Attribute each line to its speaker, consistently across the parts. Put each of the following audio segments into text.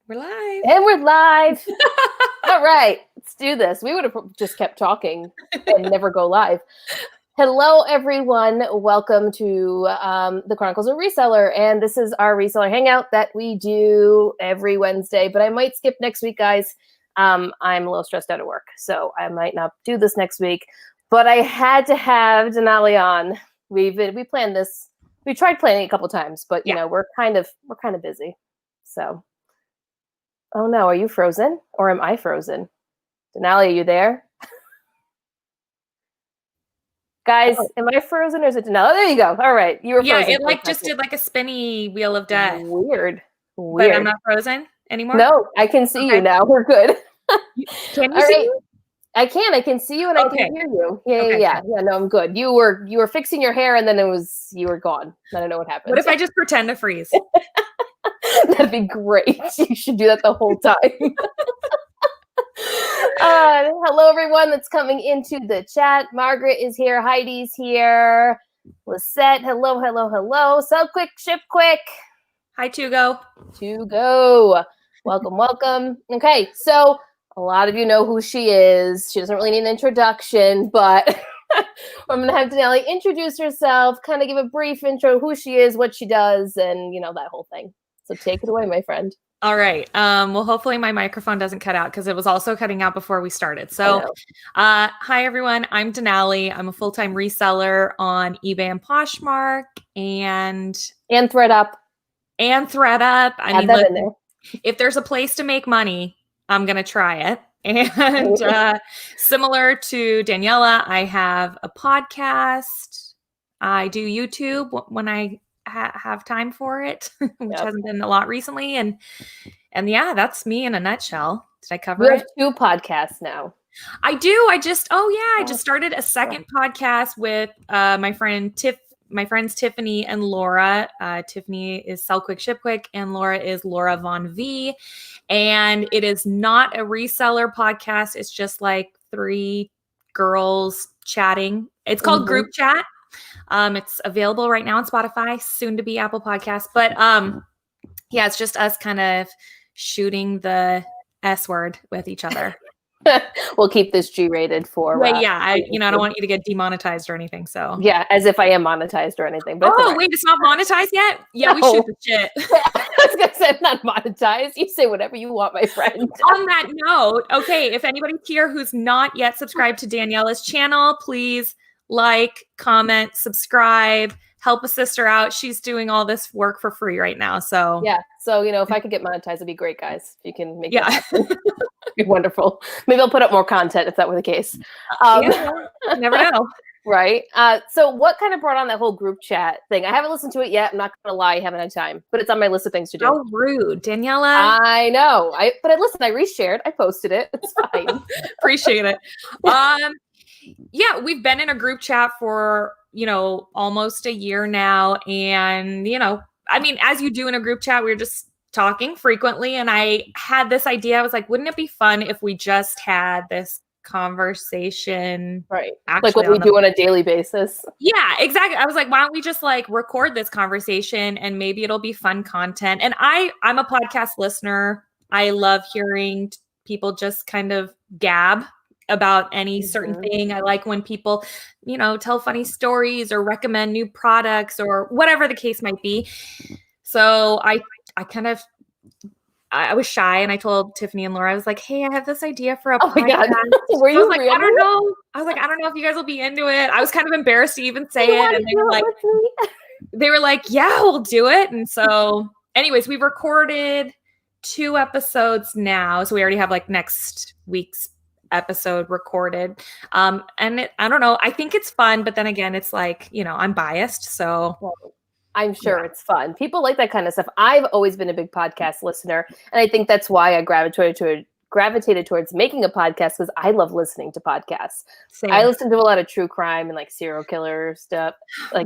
Speaker 1: We're live.
Speaker 2: And we're live. All right, let's do this. We would have just kept talking and never go live. Hello, everyone. Welcome to the Chronicles of Reseller. And this is our Reseller Hangout that we do every Wednesday. But I might skip next week, guys. I'm a little stressed out at work, so I might not do this next week. But I had to have Denali on. We planned this. We tried planning a couple times, but you know we're kind of busy. So. Oh no, are you frozen? Or am I frozen? Denali, are you there? Guys, am I frozen or is it Denali? Oh, there you go. All right. You were frozen.
Speaker 1: Yeah, it like just did like a spinny wheel of death.
Speaker 2: Weird.
Speaker 1: But I'm not frozen anymore?
Speaker 2: No, I can see you now. We're good.
Speaker 1: Can you see me?
Speaker 2: I can see you and I can hear you. Yeah. No, I'm good. You were fixing your hair and then you were gone. I don't know what happened.
Speaker 1: What if I just pretend to freeze?
Speaker 2: That'd be great. You should do that the whole time. Hello, everyone that's coming into the chat. Margaret is here. Heidi's here. Lisette, hello. Sell quick, ship quick.
Speaker 1: Hi, Tugo.
Speaker 2: Welcome. Okay, so a lot of you know who she is. She doesn't really need an introduction, but I'm going to have Denali introduce herself, kind of give a brief intro, who she is, what she does, and, that whole thing. So take it away, my friend.
Speaker 1: All right. Well, hopefully my microphone doesn't cut out because it was also cutting out before we started. So, hi, everyone. I'm Denali. I'm a full-time reseller on eBay and Poshmark and
Speaker 2: ThredUp.
Speaker 1: I mean, listen, if there's a place to make money, I'm going to try it. And similar to Daniela, I have a podcast. I do YouTube when I have time for it, which hasn't been a lot recently. And yeah, that's me in a nutshell. Did I cover it?
Speaker 2: You have 2 podcasts now.
Speaker 1: I do. I just started a second podcast with my friends Tiffany and Laura. Tiffany is Sell Quick, Ship Quick, and Laura is Laura Von V. And it is not a reseller podcast. It's just like 3 girls chatting. It's called Group Chat. It's available right now on Spotify, soon to be Apple Podcasts. But it's just us kind of shooting the S word with each other.
Speaker 2: We'll keep this G-rated for.
Speaker 1: I don't want you to get demonetized or anything. So
Speaker 2: as if I am monetized or anything. But
Speaker 1: wait, it's not monetized yet? Yeah, we shoot the shit.
Speaker 2: I was gonna say I'm not monetized. You say whatever you want, my friend.
Speaker 1: On that note, okay, if anybody's here who's not yet subscribed to Daniela's channel, please like, comment, subscribe, help a sister out. She's doing all this work for free right now. So
Speaker 2: if I could get monetized, it'd be great, guys. If you can make that happen. It'd be wonderful. Maybe I'll put up more content if that were the case.
Speaker 1: Never know.
Speaker 2: Right. So what kind of brought on that whole group chat thing? I haven't listened to it yet. I'm not going to lie. I haven't had time, but it's on my list of things to do.
Speaker 1: How rude, Daniela.
Speaker 2: I know. But I reshared. I posted it. It's fine.
Speaker 1: Appreciate it. We've been in a group chat for, almost a year now. And, as you do in a group chat, we were just talking frequently. And I had this idea. I was like, wouldn't it be fun if we just had this conversation?
Speaker 2: Right. Like what we do on a daily basis.
Speaker 1: Yeah, exactly. I was like, why don't we just record this conversation and maybe it'll be fun content. And I'm a podcast listener. I love hearing people just kind of gab about any certain thing. I like when people, tell funny stories or recommend new products or whatever the case might be. So I was shy and I told Tiffany and Laura, I was like, hey, I have this idea for a podcast.
Speaker 2: My God. Were you
Speaker 1: I don't know. I was like, I don't know if you guys will be into it. I was kind of embarrassed to even say it. And they were like, yeah, we'll do it. And so anyways, we've recorded 2 episodes now. So we already have next week's episode recorded. I don't know. I think it's fun, but then again, it's I'm biased. So
Speaker 2: I'm sure it's fun. People like that kind of stuff. I've always been a big podcast listener. And I think that's why I gravitated towards making a podcast, because I love listening to podcasts.
Speaker 1: Same.
Speaker 2: I listen to a lot of true crime and serial killer stuff.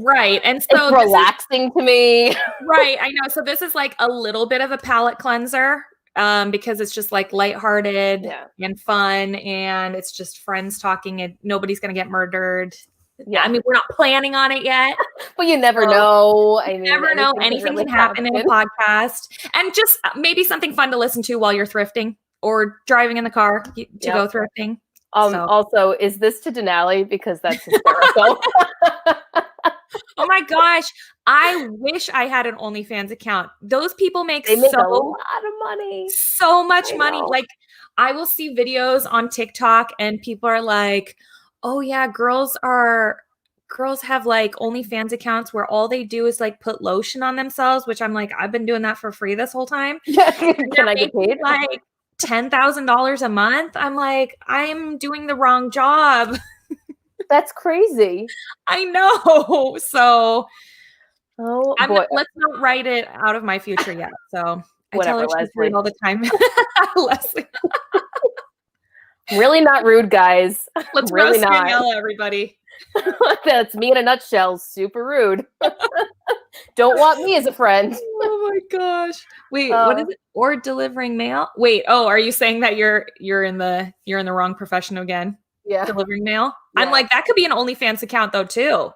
Speaker 1: Right. And so
Speaker 2: it's relaxing to me.
Speaker 1: Right. I know. So this is a little bit of a palate cleanser. Because it's just lighthearted and fun, and it's just friends talking, and nobody's going to get murdered. Yeah, I mean, we're not planning on it yet.
Speaker 2: But you never know. I mean,
Speaker 1: never know. Anything can happen in a podcast. And just maybe something fun to listen to while you're thrifting or driving in the car to go thrifting.
Speaker 2: Also, is this to Denali? Because that's hysterical.
Speaker 1: Oh my gosh. I wish I had an OnlyFans account. Those people make
Speaker 2: a lot of money.
Speaker 1: So much money. Like, I will see videos on TikTok and people are like, oh yeah, girls have like OnlyFans accounts where all they do is like put lotion on themselves, which I'm like, I've been doing that for free this whole time.
Speaker 2: Can I get paid?
Speaker 1: Like $10,000 a month. I'm like, I'm doing the wrong job.
Speaker 2: That's crazy.
Speaker 1: I know. So
Speaker 2: boy.
Speaker 1: Let's not write it out of my future yet. So
Speaker 2: whatever,
Speaker 1: I tell her she's all the time. Leslie.
Speaker 2: Really not rude, guys.
Speaker 1: Let's
Speaker 2: really
Speaker 1: roast Daniela, everybody.
Speaker 2: That's me in a nutshell. Super rude. Don't want me as a friend.
Speaker 1: Oh my gosh. Wait, what is it? Or delivering mail? Wait, are you saying that you're in the wrong profession again?
Speaker 2: Yeah.
Speaker 1: Delivering mail? Yeah. I'm like, that could be an OnlyFans account though too.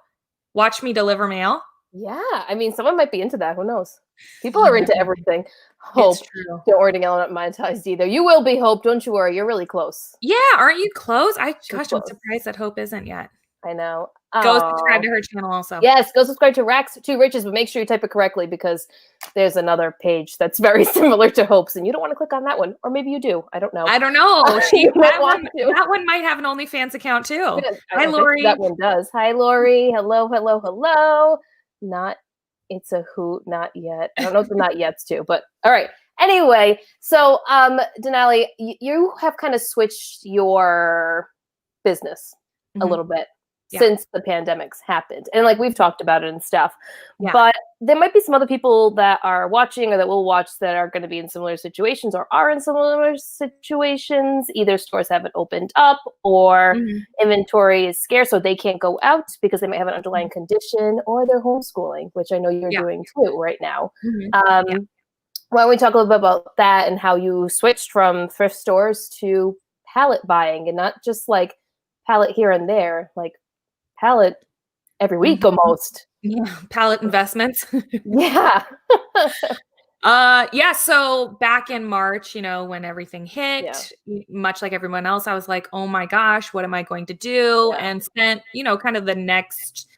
Speaker 1: Watch me deliver mail.
Speaker 2: Yeah. I mean, someone might be into that. Who knows? People are into everything. Hope. Don't worry, Daniela, not monetized either. You will be, Hope. Don't you worry. You're really close.
Speaker 1: Yeah. Aren't you close? I'm surprised that Hope isn't yet.
Speaker 2: I know.
Speaker 1: Go subscribe to her channel also.
Speaker 2: Yes, go subscribe to Rax 2 Riches, but make sure you type it correctly because there's another page that's very similar to Hope's, and you don't want to click on that one. Or maybe you do. I don't know.
Speaker 1: I don't know. That one might have an OnlyFans account too. Hi, Lori.
Speaker 2: That one does. Hi, Lori. Hello, hello, hello. It's a hoot. Not yet. I don't know what the not yet's to, but all right. Anyway, so Denali, you have kind of switched your business a little bit. Since the pandemics happened. And like we've talked about it and stuff. Yeah. But there might be some other people that are watching or that will watch that are going to be in similar situations or are in similar situations. Either stores haven't opened up or inventory is scarce, so they can't go out because they might have an underlying condition, or they're homeschooling, which I know you're doing too right now. Why don't we talk a little bit about that and how you switched from thrift stores to pallet buying, and not just like pallet here and there, like pallet every week almost.
Speaker 1: Yeah, pallet investments.
Speaker 2: Yeah.
Speaker 1: So back in March, when everything hit, much like everyone else, I was like, oh my gosh, what am I going to do? Yeah. And spent, kind of the next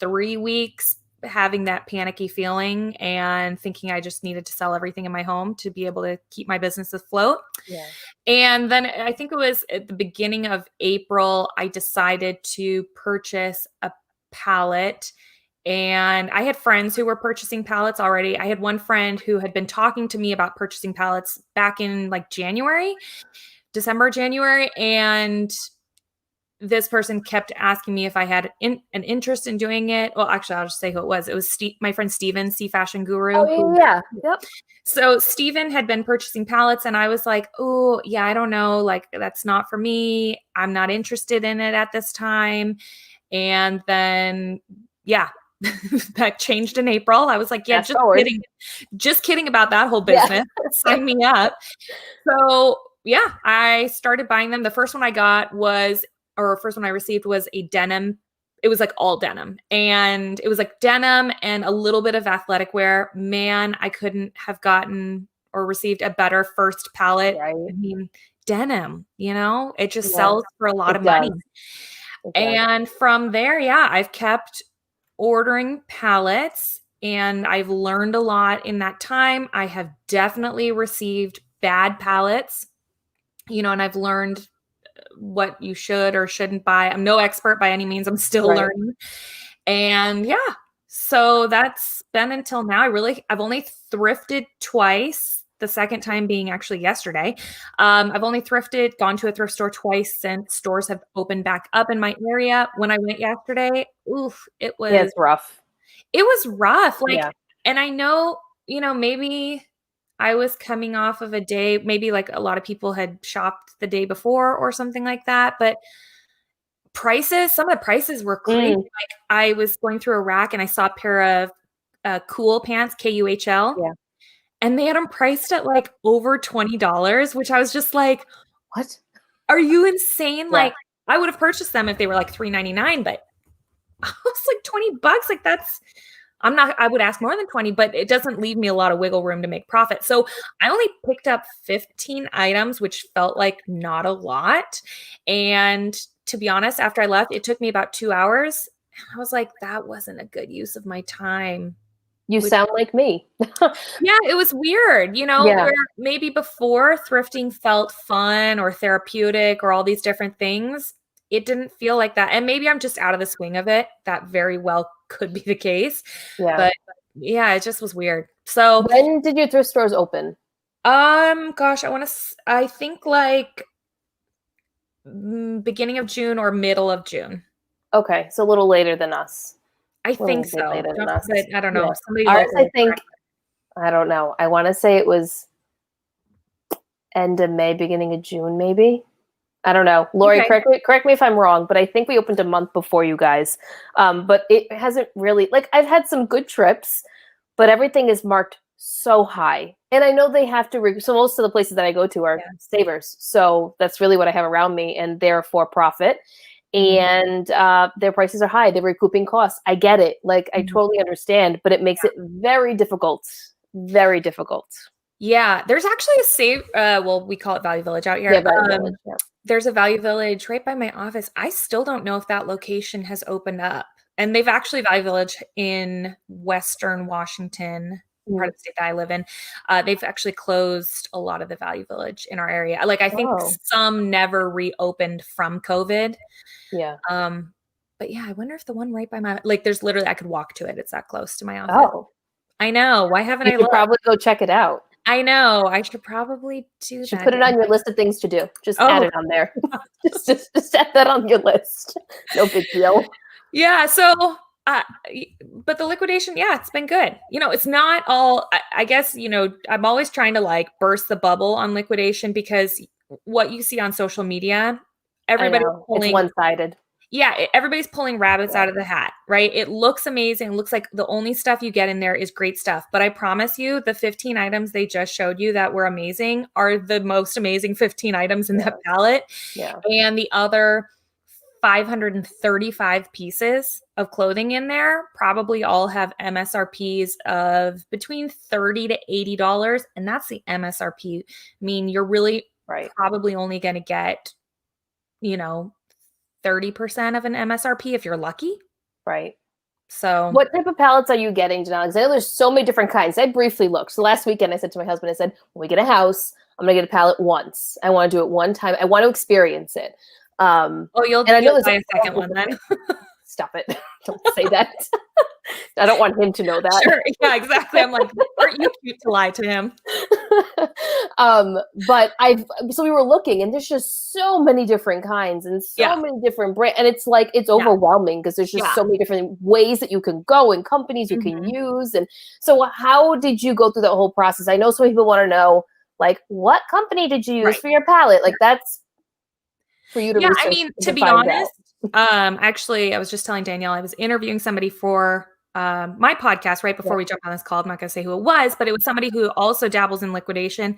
Speaker 1: 3 weeks having that panicky feeling and thinking I just needed to sell everything in my home to be able to keep my business afloat. Yeah. And then I think it was at the beginning of April, I decided to purchase a pallet. And I had friends who were purchasing pallets already. I had one friend who had been talking to me about purchasing pallets back in like December, January. And this person kept asking me if I had an interest in doing it. Well, actually, I'll just say who it was. It was my friend Steven, Sea Fashion Guru.
Speaker 2: Oh, yeah. Yep.
Speaker 1: So Steven had been purchasing pallets, and I was like, oh, yeah, I don't know. Like, that's not for me. I'm not interested in it at this time. And then, that changed in April. I was like, just kidding about that whole business. Yeah. Sign me up. So, I started buying them. The first one I received was a denim. It was like all denim, and it was like denim and a little bit of athletic wear. Man, I couldn't have gotten or received a better first pallet. Right. I mean, denim, it just sells for a lot of money. And from there, I've kept ordering pallets, and I've learned a lot in that time. I have definitely received bad pallets, and I've learned what you should or shouldn't buy. I'm no expert by any means. I'm still learning. And so that's been until now. I've only thrifted twice, the second time being actually yesterday. I've only gone to a thrift store twice since stores have opened back up in my area. When I went yesterday, it was
Speaker 2: it's rough.
Speaker 1: It was rough. And I know, maybe I was coming off of a day, maybe like a lot of people had shopped the day before or something like that, but some of the prices were crazy. Like, I was going through a rack and I saw a pair of Cool pants, KUHL, and they had them priced at like over $20, which I was just like,
Speaker 2: what?
Speaker 1: Are you insane? Yeah. Like, I would have purchased them if they were like $3.99, but I was like, $20? Like I would ask more than 20, but it doesn't leave me a lot of wiggle room to make profit. So I only picked up 15 items, which felt like not a lot. And to be honest, after I left, it took me about 2 hours. I was like, that wasn't a good use of my time.
Speaker 2: You sound like me.
Speaker 1: Yeah, it was weird,
Speaker 2: Yeah.
Speaker 1: where maybe before thrifting felt fun or therapeutic or all these different things. It didn't feel like that. And maybe I'm just out of the swing of it. That very well could be the case.
Speaker 2: Yeah.
Speaker 1: But yeah, it just was weird. So
Speaker 2: when did your thrift stores open?
Speaker 1: gosh, I think like beginning of June or middle of June.
Speaker 2: Okay, so a little later than us.
Speaker 1: I think so.
Speaker 2: Later than us.
Speaker 1: I don't know.
Speaker 2: Yeah.
Speaker 1: Somebody
Speaker 2: Ours, I think, I don't know. I want to say it was end of May, beginning of June, maybe. I don't know. Lori,
Speaker 1: okay.
Speaker 2: correct me if I'm wrong, but I think we opened a month before you guys. But it hasn't really, like, I've had some good trips, but everything is marked so high. And I know they have to, so most of the places that I go to are savers. So that's really what I have around me, and they're for profit. And their prices are high. They're recouping costs. I get it. Like, I totally understand, but it makes it very difficult. Very difficult.
Speaker 1: Yeah. There's actually a we call it Value Village out here.
Speaker 2: Yeah, Value Village,
Speaker 1: There's a Value Village right by my office. I still don't know if that location has opened up. And they've actually Value Village in Western Washington, part of the state that I live in. They've actually closed a lot of the Value Village in our area. Like, I think some never reopened from COVID.
Speaker 2: Yeah.
Speaker 1: But yeah, I wonder if the one right by there's literally, I could walk to it. It's that close to my office.
Speaker 2: Oh.
Speaker 1: I know. Why haven't
Speaker 2: I probably go check it out.
Speaker 1: I know. I should probably do that.
Speaker 2: Should put it on your list of things to do. Just add it on there. just add that on your list. No big deal.
Speaker 1: Yeah. So, but the liquidation, it's been good. It's not all, I guess, I'm always trying to like burst the bubble on liquidation, because what you see on social media, everybody's pulling,
Speaker 2: it's one-sided.
Speaker 1: Yeah, everybody's pulling rabbits out of the hat, right? It looks amazing. It looks like the only stuff you get in there is great stuff. But I promise you, the 15 items they just showed you that were amazing are the most amazing 15 items in that pallet.
Speaker 2: Yeah.
Speaker 1: And the other 535 pieces of clothing in there probably all have MSRPs of between $30 to $80. And that's the MSRP. I mean, you're really probably only going to get, 30% of an MSRP if you're lucky.
Speaker 2: Right.
Speaker 1: So
Speaker 2: what type of pallets are you getting, Denali? Because I know there's so many different kinds. I briefly looked. So last weekend I said to my husband, I said, when we get a house, I'm going to get a pallet once. I want to do it one time. I want to experience it.
Speaker 1: You'll buy a second one then.
Speaker 2: Stop it. Don't say that. I don't want him to know that.
Speaker 1: Sure. Yeah, exactly. I'm like, aren't you cute to lie to him?
Speaker 2: But so we were looking, and there's just so many different kinds and so many different brands. And it's like, it's overwhelming because there's just so many different ways that you can go and companies you can use. And so how did you go through that whole process? I know some people want to know, like, what company did you use for your pallet? Like, that's for you to research.
Speaker 1: I mean, to be honest, actually, I was just telling Danielle, I was interviewing somebody for my podcast right before we jumped on this call. I'm not going to say who it was, but it was somebody who also dabbles in liquidation.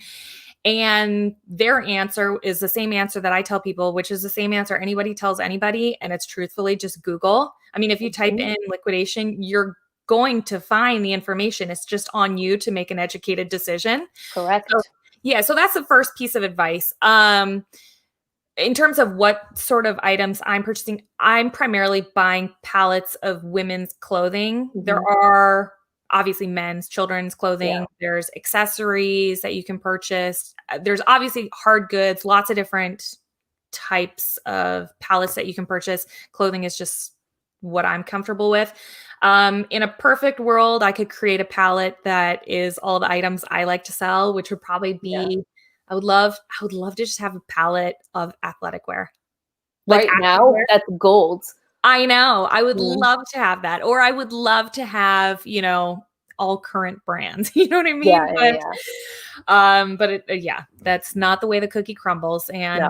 Speaker 1: And their answer is the same answer that I tell people, which is the same answer anybody tells anybody. And it's truthfully just Google. I mean, if you type in liquidation, you're going to find the information. It's just on you to make an educated decision.
Speaker 2: Correct.
Speaker 1: So that's the first piece of advice. In terms of what sort of items I'm purchasing, I'm primarily buying pallets of women's clothing. There are obviously men's, children's clothing. There's accessories that you can purchase. There's obviously hard goods, lots of different types of pallets that you can purchase. Clothing is just what I'm comfortable with. In a perfect world, I could create a pallet that is all the items I like to sell, which would probably be I would love to just have a palette of athletic wear.
Speaker 2: Like now, that's gold.
Speaker 1: I know. I would love to have that. Or I would love to have, all current brands. You know what I mean? But that's not the way the cookie crumbles. And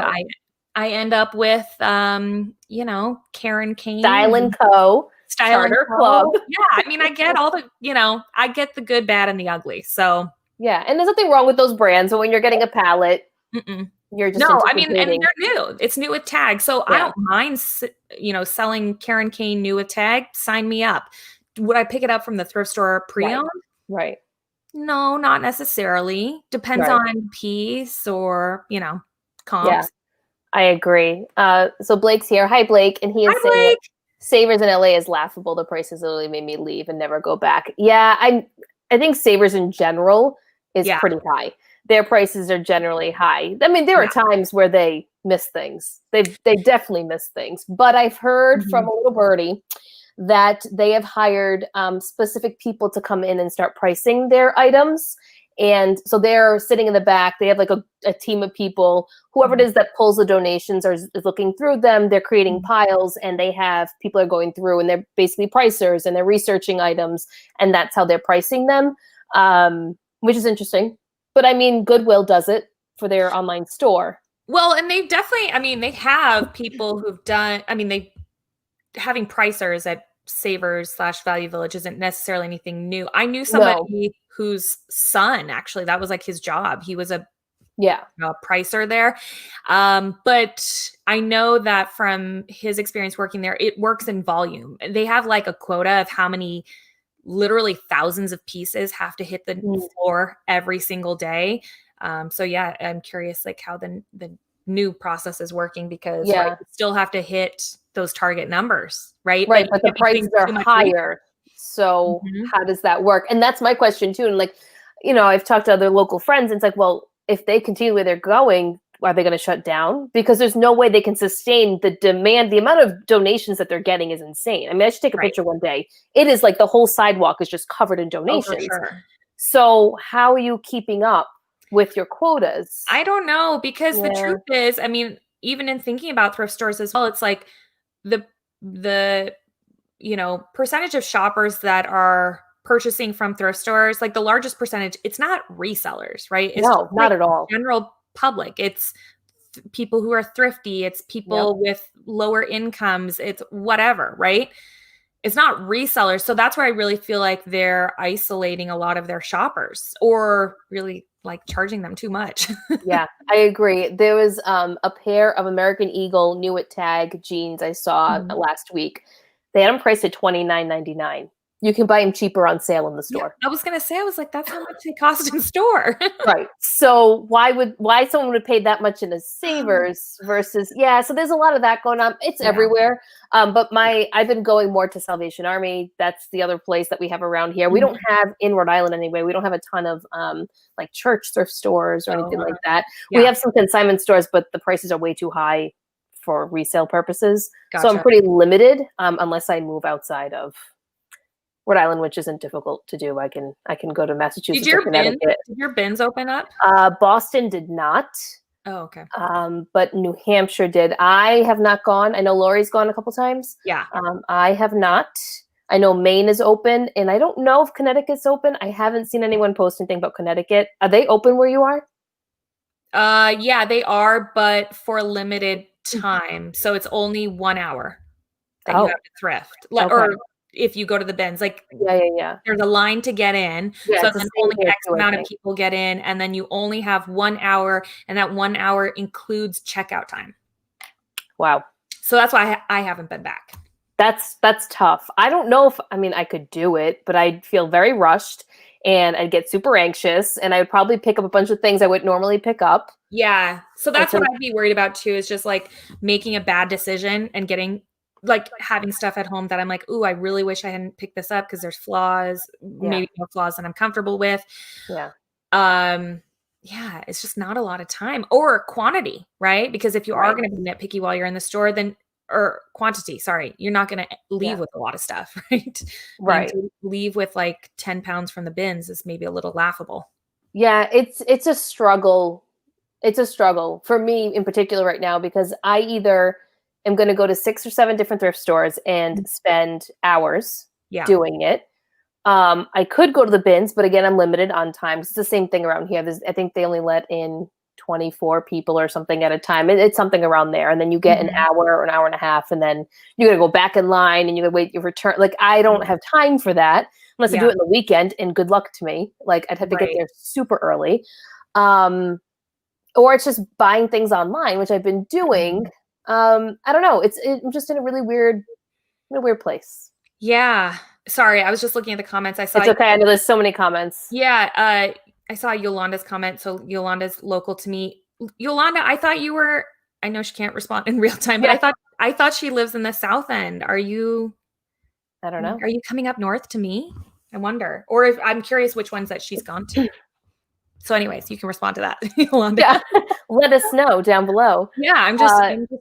Speaker 1: I end up with, Karen Kane.
Speaker 2: Style & Co.
Speaker 1: Starter Club. Yeah. I mean, I get all the, I get the good, bad, and the ugly. So
Speaker 2: yeah. And there's nothing wrong with those brands. But when you're getting a pallet, You're just
Speaker 1: No, I mean, and
Speaker 2: anticipating.
Speaker 1: they're new. It's new with tag. So I don't mind, selling Karen Kane new with tag. Sign me up. Would I pick it up from the thrift store pre-owned?
Speaker 2: Right.
Speaker 1: No, not necessarily. Depends
Speaker 2: Right.
Speaker 1: on piece or,
Speaker 2: Yeah,
Speaker 1: comps.
Speaker 2: I agree. So Blake's here. Hi, Blake. And he
Speaker 1: Hi,
Speaker 2: is saying that
Speaker 1: Blake.
Speaker 2: Savers in LA is laughable. The prices literally made me leave and never go back. Yeah, I think Savers in general is
Speaker 1: Yeah.
Speaker 2: pretty high. Their prices are generally high. I mean, there are times where they miss things. They definitely miss things. But I've heard from a little birdie that they have hired specific people to come in and start pricing their items. And so they're sitting in the back. They have like a team of people, whoever it is that pulls the donations or is looking through them. They're creating piles, and they have people are going through, and they're basically pricers, and they're researching items, and that's how they're pricing them, which is interesting. But I mean, Goodwill does it for their online store.
Speaker 1: Well, and they definitely, they have people who've done, having pricers at Savers / Value Village isn't necessarily anything new. I knew somebody whose son, actually, that was like his job. He was a pricer there. But I know that from his experience working there, it works in volume. They have like a quota of how many, literally thousands of pieces have to hit the floor every single day. So yeah, I'm curious like how the new process is working, because you still have to hit those target numbers, right?
Speaker 2: Right, but the prices are higher. So how does that work? And that's my question too. And like, I've talked to other local friends, and it's like, well, if they continue where they're going, are they going to shut down? Because there's no way they can sustain the demand. The amount of donations that they're getting is insane. I mean, I should take a picture one day. It is like the whole sidewalk is just covered in donations.
Speaker 1: Oh, for sure.
Speaker 2: So how are you keeping up with your quotas?
Speaker 1: I don't know, because the truth is, even in thinking about thrift stores as well, it's like the percentage of shoppers that are purchasing from thrift stores, like the largest percentage, it's not resellers, right? It's
Speaker 2: no, not at all.
Speaker 1: General public. It's people who are thrifty. It's people with lower incomes. It's whatever, right? It's not resellers. So that's where I really feel like they're isolating a lot of their shoppers, or really like charging them too much.
Speaker 2: Yeah, I agree. There was a pair of American Eagle new at tag jeans I saw last week. They had them priced at $29.99. You can buy them cheaper on sale in the store.
Speaker 1: Yeah, I was going to say, I was like, that's how much they cost in store.
Speaker 2: Right. So why someone would pay that much in a Savers versus, so there's a lot of that going on. It's everywhere. But I've been going more to Salvation Army. That's the other place that we have around here. We don't have in Rhode Island anyway. We don't have a ton of like church thrift stores or anything like that. Yeah. We have some consignment stores, but the prices are way too high for resale purposes. Gotcha. So I'm pretty limited unless I move outside of Rhode Island, which isn't difficult to do. I can go to Massachusetts or Connecticut.
Speaker 1: Did your bins open up?
Speaker 2: Boston did not.
Speaker 1: Oh, okay.
Speaker 2: But New Hampshire did. I have not gone. I know Lori's gone a couple times.
Speaker 1: Yeah.
Speaker 2: I have not. I know Maine is open, and I don't know if Connecticut's open. I haven't seen anyone post anything about Connecticut. Are they open where you are?
Speaker 1: Yeah, they are, but for a limited time. So it's only 1 hour that you have to thrift. Or if you go to the bins, like there's a line to get in. So then only X amount of people get in, and then you only have 1 hour, and that 1 hour includes checkout time.
Speaker 2: Wow.
Speaker 1: So that's why I haven't been back.
Speaker 2: That's tough. I don't know if, I could do it, but I'd feel very rushed, and I'd get super anxious, and I would probably pick up a bunch of things I wouldn't normally pick up.
Speaker 1: Yeah. So that's what I'd be worried about too, is just like making a bad decision and having stuff at home that I'm like, ooh, I really wish I hadn't picked this up because there's flaws, maybe no flaws that I'm comfortable with.
Speaker 2: Yeah.
Speaker 1: It's just not a lot of time or quantity, right? Because if you are going to be nitpicky while you're in the store, or quantity, sorry, you're not going to leave with a lot of stuff, right?
Speaker 2: Right.
Speaker 1: To leave with like 10 pounds from the bins is maybe a little laughable.
Speaker 2: Yeah, it's a struggle. It's a struggle for me in particular right now, because I either am going to go to 6 or 7 different thrift stores and spend hours doing it. I could go to the bins, but again, I'm limited on time. It's the same thing around here. I think they only let in 24 people or something at a time. It's something around there. And then you get an hour or an hour and a half, and then you got to go back in line and you got to wait your return. Like, I don't have time for that unless I do it in the weekend, and good luck to me. Like, I'd have to get there super early. or it's just buying things online, which I've been doing. I don't know. I'm just in a really weird place.
Speaker 1: Yeah. Sorry, I was just looking at the comments. I saw.
Speaker 2: It's okay. I know there's so many comments.
Speaker 1: Yeah. I saw Yolanda's comment. So Yolanda's local to me. Yolanda, I thought you were. I know she can't respond in real time, but I thought she lives in the South End. Are you?
Speaker 2: I don't know.
Speaker 1: Are you coming up north to me? I wonder. Or if I'm curious which ones that she's gone to. So, anyways, you can respond to that, Yolanda.
Speaker 2: Yeah. Let us know down below.
Speaker 1: Yeah, I'm just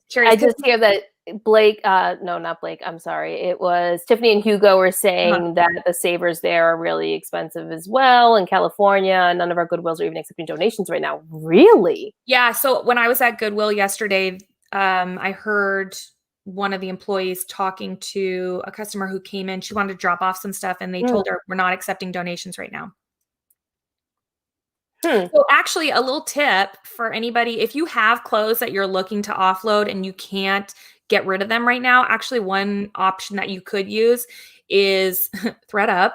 Speaker 1: curious.
Speaker 2: I just hear that Blake, no, not Blake. I'm sorry. It was Tiffany and Hugo were saying that the savers there are really expensive as well in California. None of our Goodwills are even accepting donations right now. Really?
Speaker 1: Yeah. So when I was at Goodwill yesterday, I heard one of the employees talking to a customer who came in. She wanted to drop off some stuff, and they told her, we're not accepting donations right now. So actually, a little tip for anybody, if you have clothes that you're looking to offload and you can't get rid of them right now, actually one option that you could use is ThredUp,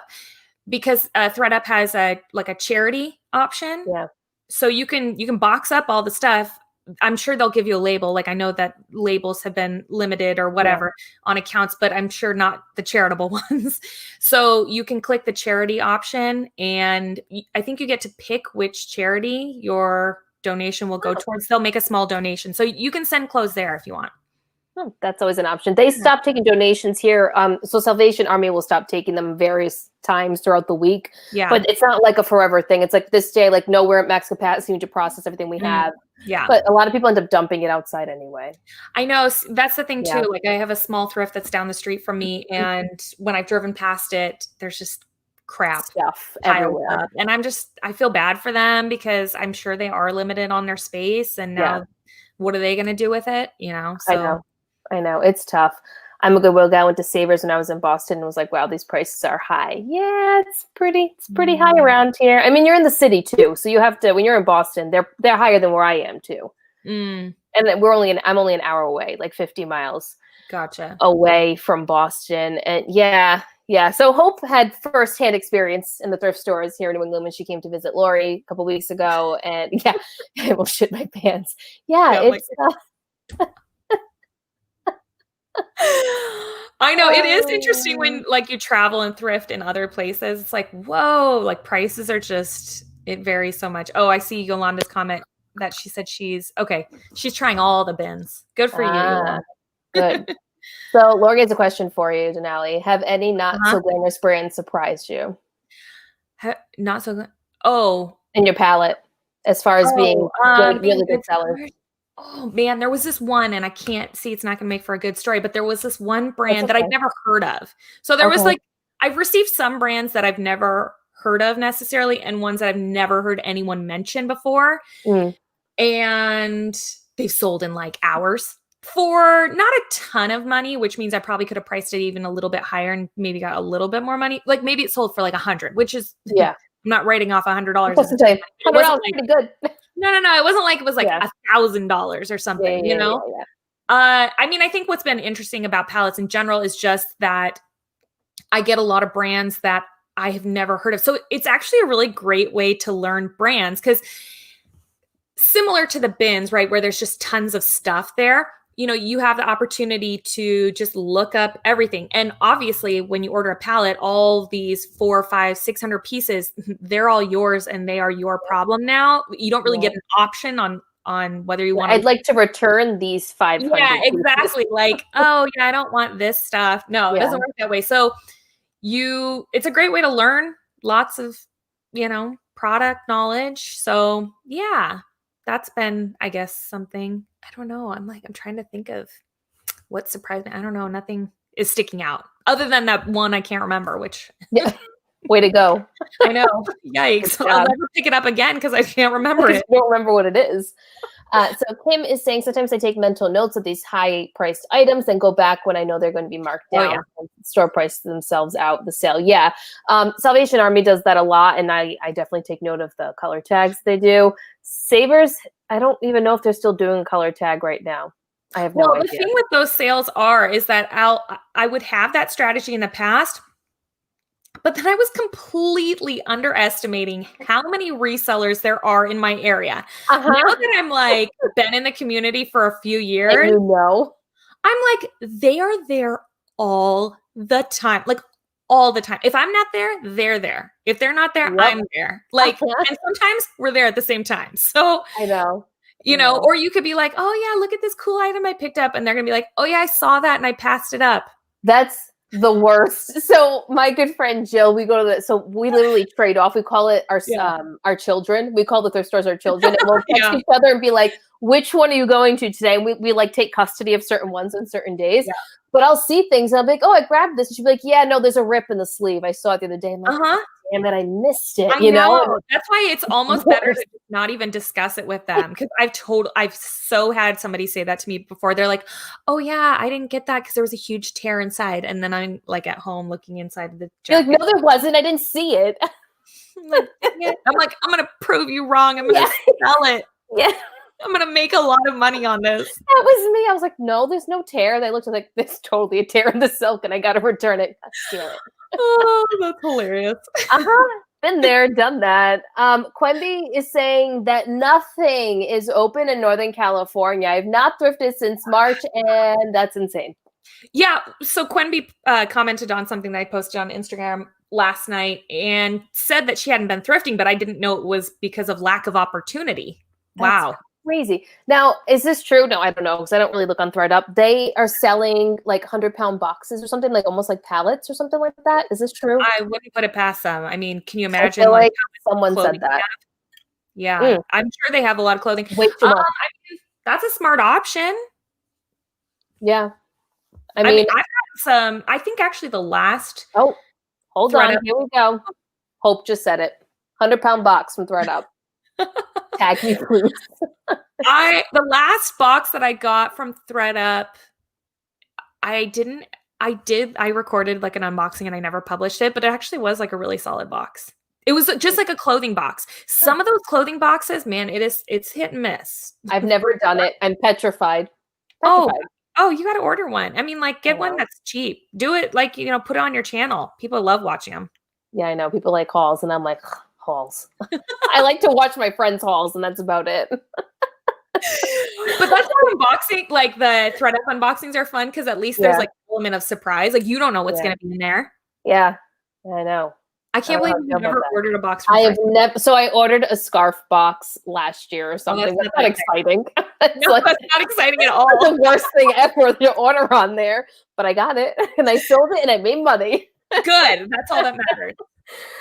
Speaker 1: because ThredUp has a charity option.
Speaker 2: Yeah.
Speaker 1: So you can box up all the stuff. I'm sure they'll give you a label. Like I know that labels have been limited or whatever on accounts, but I'm sure not the charitable ones. So you can click the charity option, and I think you get to pick which charity your donation will go towards. They'll make a small donation. So you can send clothes there if you want.
Speaker 2: Oh, that's always an option. They stopped taking donations here. So Salvation Army will stop taking them various times throughout the week.
Speaker 1: Yeah.
Speaker 2: But it's not like a forever thing. It's like this day, like, no, we're at max capacity. We need to process everything we have.
Speaker 1: Yeah.
Speaker 2: But a lot of people end up dumping it outside anyway.
Speaker 1: I know. That's the thing too. Like I have a small thrift that's down the street from me. And when I've driven past it, there's just crap
Speaker 2: stuff everywhere.
Speaker 1: Up. And I feel bad for them because I'm sure they are limited on their space. And now what are they going to do with it? You know? So
Speaker 2: I know. It's tough. I'm a Goodwill guy. I went to Savers when I was in Boston and was like, wow, these prices are high. Yeah, it's pretty high around here. I mean, you're in the city too. So you have to, when you're in Boston, they're higher than where I am too. And I'm only an hour away, like 50 miles away from Boston. And yeah. So Hope had firsthand experience in the thrift stores here in New England when she came to visit Lori a couple weeks ago. And I will shit my pants. It's
Speaker 1: I know it is interesting when like you travel and thrift in other places. It's like, whoa, like prices are it varies so much. Oh, I see Yolanda's comment that she said she's trying all the bins. Good for you, Yolanda.
Speaker 2: Good. So Lori has a question for you, Denali. Have any not so glamorous brands surprised you?
Speaker 1: Not so good. Oh.
Speaker 2: In your palette, as far as being really good sellers.
Speaker 1: Oh man, there was this one, and I can't see, it's not going to make for a good story, but there was this one brand that I'd never heard of. So there was I've received some brands that I've never heard of necessarily, and ones that I've never heard anyone mention before. And they've sold in like hours for not a ton of money, which means I probably could have priced it even a little bit higher and maybe got a little bit more money. Like maybe it sold for like 100, which is I'm not writing off $100.
Speaker 2: $100 pretty good.
Speaker 1: No. It wasn't like it was like $1,000 or something, you know? I mean, I think what's been interesting about pallets in general is just that I get a lot of brands that I have never heard of. So it's actually a really great way to learn brands because similar to the bins, right, where there's just tons of stuff there, you know, you have the opportunity to just look up everything. And obviously when you order a pallet, all these 400, 500, 600 pieces, they're all yours and they are your problem now. You don't really get an option on whether you want
Speaker 2: I'd like to return these 500
Speaker 1: Yeah, exactly. Like, oh yeah, I don't want this stuff. No, it doesn't work that way. So it's a great way to learn lots of, product knowledge. So yeah, that's been, I guess, something. I don't know. I'm trying to think of what surprised me. I don't know. Nothing is sticking out other than that one I can't remember, which
Speaker 2: way to go.
Speaker 1: I know. Yikes. I'll never pick it up again because I can't remember it.
Speaker 2: I don't remember what it is. So Kim is saying, sometimes I take mental notes of these high priced items, then go back when I know they're going to be marked down. And store price themselves out the sale. Yeah. Salvation Army does that a lot. And I definitely take note of the color tags they do. Savers, I don't even know if they're still doing color tag right now. I have no idea.
Speaker 1: The thing with those sales is that I would have that strategy in the past, But then I was completely underestimating how many resellers there are in my area. Now that I'm like been in the community for a few years,
Speaker 2: And you know,
Speaker 1: I'm like, they are there all the time. Like all the time. If I'm not there, they're there. If they're not there,
Speaker 2: Yep.
Speaker 1: I'm there. Like, and sometimes we're there at the same time. So
Speaker 2: I know.
Speaker 1: you know, or you could be like, oh yeah, look at this cool item I picked up. And they're going to be like, oh yeah, I saw that and I passed it up.
Speaker 2: That's the worst. So my good friend Jill, we go to so we literally trade off. We call it our children. We call the thrift stores our children. And we'll text each other and be like, which one are you going to today? And we like take custody of certain ones on certain days. Yeah. But I'll see things and I'll be like, oh, I grabbed this. And she'll be like, yeah, no, there's a rip in the sleeve. I saw it the other day. I'm like, damn it, I missed it. You know?
Speaker 1: That's why it's almost better to not even discuss it with them. Because I've so had somebody say that to me before. They're like, oh yeah, I didn't get that because there was a huge tear inside. And then I'm like at home looking inside of the jacket.
Speaker 2: You're like, no, there wasn't. I didn't see it.
Speaker 1: I'm like, I'm going to prove you wrong. I'm going to sell it.
Speaker 2: Yeah.
Speaker 1: I'm going to make a lot of money on this.
Speaker 2: That was me. I was like, no, there's no tear. They looked like there's totally a tear in the silk and I got to return it. Steal it.
Speaker 1: Oh, that's hilarious.
Speaker 2: Been there, done that. Quemby is saying that nothing is open in Northern California. I've not thrifted since March and that's insane.
Speaker 1: Yeah. So Quemby commented on something that I posted on Instagram last night and said that she hadn't been thrifting, but I didn't know it was because of lack of opportunity. Wow.
Speaker 2: Crazy. Now, is this true? No, I don't know because I don't really look on ThredUp. They are selling like 100-pound boxes or something, like almost like pallets or something like that. Is this true?
Speaker 1: I wouldn't put it past them. I mean, can you imagine?
Speaker 2: I feel like someone said that.
Speaker 1: Yeah, I'm sure they have a lot of clothing.
Speaker 2: Way too much.
Speaker 1: I mean, that's a smart option.
Speaker 2: Yeah.
Speaker 1: I mean, I've got some. I think actually the last.
Speaker 2: Oh, hold on. Here we go. Hope just said it. 100-pound box from ThredUp. Tag me, please.
Speaker 1: The last box that I got from ThredUp, I recorded like an unboxing and I never published it, but it actually was like a really solid box. It was just like a clothing box. Some of those clothing boxes, man, it's hit and miss.
Speaker 2: I've never done it. I'm petrified.
Speaker 1: Oh, you got to order one. I mean, like get one that's cheap. Do it like, put it on your channel. People love watching them.
Speaker 2: Yeah, I know. People like hauls and I'm like, hauls. I like to watch my friends' hauls and that's about it.
Speaker 1: But that's why unboxing, like the ThredUp unboxings are fun because at least there's like an element of surprise. Like you don't know what's going to be in there.
Speaker 2: Yeah, I know.
Speaker 1: I can't believe you've never ordered a box. From
Speaker 2: I have never. So I ordered a scarf box last year or something. That's not exciting.
Speaker 1: No, that's not exciting at all.
Speaker 2: That's the worst thing ever to order on there. But I got it and I sold it and I made money.
Speaker 1: Good. That's all that matters.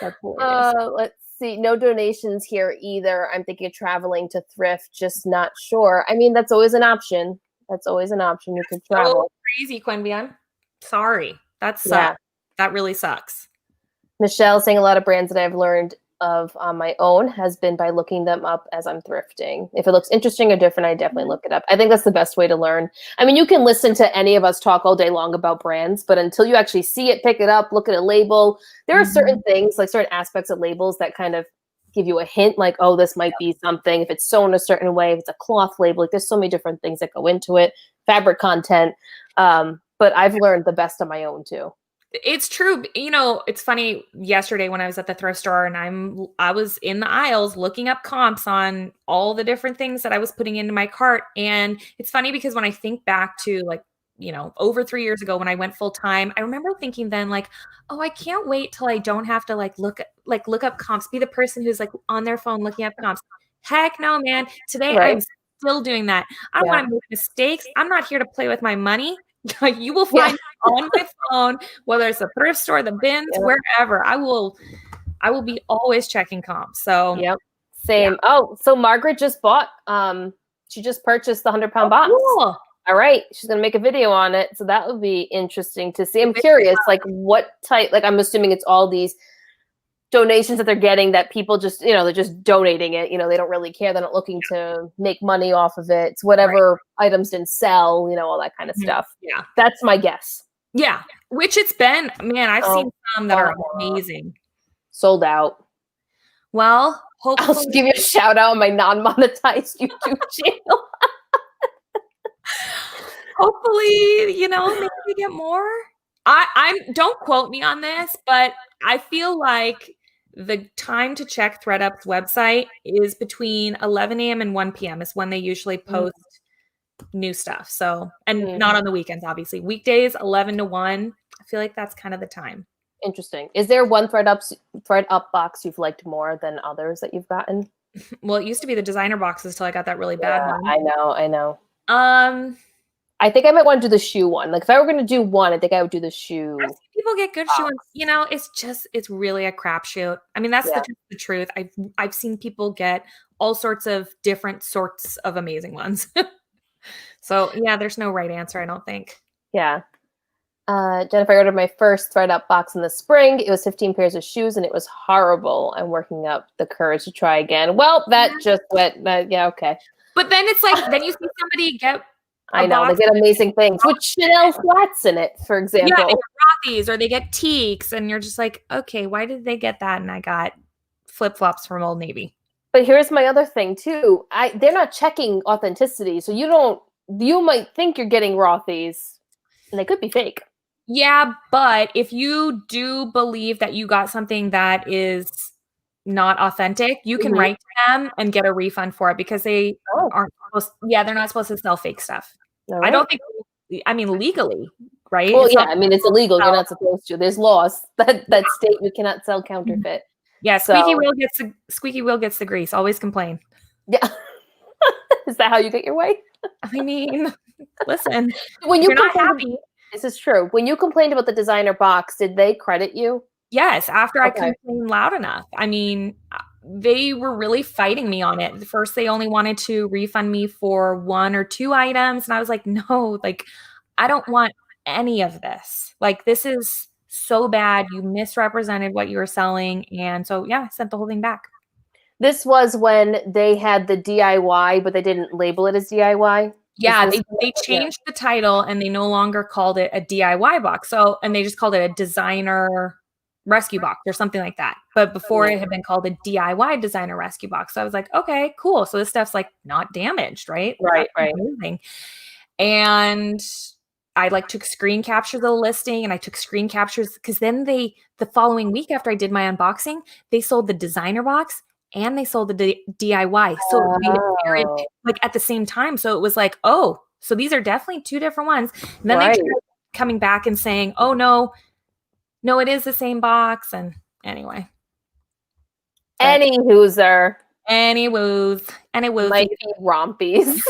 Speaker 1: That's
Speaker 2: let's see. No donations here either. I'm thinking of traveling to Thrift, just not sure. I mean, that's always an option. You could travel.
Speaker 1: So crazy, Quenby. I'm sorry. That sucks. That really sucks.
Speaker 2: Michelle saying a lot of brands that I've learned of on my own has been by looking them up as I'm thrifting. If it looks interesting or different, I definitely look it up. I think that's the best way to learn. I mean, you can listen to any of us talk all day long about brands, but until you actually see it, pick it up, look at a label, there are certain things, like certain aspects of labels that kind of give you a hint, like, oh, this might be something. If it's sewn a certain way, if it's a cloth label, like there's so many different things that go into it, fabric content. But I've learned the best on my own too.
Speaker 1: It's true. It's funny. Yesterday when I was at the thrift store and I was in the aisles looking up comps on all the different things that I was putting into my cart. And it's funny because when I think back to over 3 years ago when I went full time, I remember thinking then like, oh, I can't wait till I don't have to look up comps, be the person who's like on their phone looking up comps. Heck no, man. Today I'm still doing that. I don't want to make mistakes. I'm not here to play with my money. You will find me on my phone, whether it's a thrift store, the bins, wherever. I will be always checking comps. So
Speaker 2: same. Yeah. Oh, so Margaret just bought. She just purchased the 100-pound box.
Speaker 1: Cool.
Speaker 2: All right, she's gonna make a video on it. So that would be interesting to see. I'm curious, like what type. Like I'm assuming it's all these donations that they're getting that people just, they're just donating it. They don't really care. They're not looking to make money off of it. It's whatever items didn't sell, all that kind of stuff.
Speaker 1: Yeah.
Speaker 2: That's my guess.
Speaker 1: Yeah. Which it's been, man, I've seen some that are amazing.
Speaker 2: Sold out.
Speaker 1: Well, hopefully.
Speaker 2: I'll give you a shout out on my non-monetized YouTube channel.
Speaker 1: Hopefully, maybe we get more. I'm don't quote me on this, but I feel like the time to check ThredUp's website is between 11 a.m. and 1 p.m. is when they usually post new stuff. So, and not on the weekends, obviously. Weekdays, 11 to 1. I feel like that's kind of the time.
Speaker 2: Interesting. Is there one ThredUp box you've liked more than others that you've gotten?
Speaker 1: Well, it used to be the designer boxes till I got that really bad one.
Speaker 2: I know. I think I might want to do the shoe one. Like if I were going to do one, I think I would do the shoe.
Speaker 1: I've seen people get good shoe ones. You know, it's really a crapshoot. I mean, that's the truth. I've seen people get all sorts of different sorts of amazing ones. So yeah, there's no right answer, I don't think.
Speaker 2: Yeah. Jennifer, I ordered my first ThredUp box in the spring. It was 15 pairs of shoes and it was horrible. I'm working up the courage to try again. Well, that just went, yeah, okay.
Speaker 1: But then it's like, then you see somebody get
Speaker 2: I know, they get amazing things with Chanel flats in it, for example.
Speaker 1: Yeah, they get Rothy's or they get teaks, and you're just like, okay, why did they get that? And I got flip-flops from Old Navy.
Speaker 2: But here's my other thing, too. They're not checking authenticity, so you might think you're getting Rothy's, and they could be fake.
Speaker 1: Yeah, but if you do believe that you got something that is not authentic, you can write to them and get a refund for it because they aren't supposed. Yeah, they're not supposed to sell fake stuff. Right. I don't think. I mean, legally, right?
Speaker 2: Well, I mean, it's illegal. You're not supposed to. There's laws that state you cannot sell counterfeit.
Speaker 1: Yeah, squeaky wheel gets the grease. Always complain.
Speaker 2: Yeah, is that how you get your way?
Speaker 1: I mean, listen,
Speaker 2: when you're
Speaker 1: not happy.
Speaker 2: This is true. When you complained about the designer box, did they credit you?
Speaker 1: Yes, after I complained loud enough. I mean, they were really fighting me on it. First, they only wanted to refund me for 1 or 2 items. And I was like, no, like, I don't want any of this. Like, this is so bad. You misrepresented what you were selling. And so, yeah, I sent the whole thing back.
Speaker 2: This was when they had the DIY, but they didn't label it as DIY.
Speaker 1: Yeah, they changed the title and they no longer called it a DIY box. So, and they just called it a designer rescue box or something like that. But before it had been called a DIY designer rescue box. So I was like, okay, cool. So this stuff's like not damaged, right?
Speaker 2: Right.
Speaker 1: Amazing. And I like took screen capture the listing and I took screen captures because then the following week after I did my unboxing, they sold the designer box and they sold the DIY. So it made it like at the same time. So it was like, oh, so these are definitely 2 different ones. And then they started coming back and saying, oh, no, it is the same box. And anyway.
Speaker 2: Any woozer.
Speaker 1: Any woos.
Speaker 2: Might be rompies.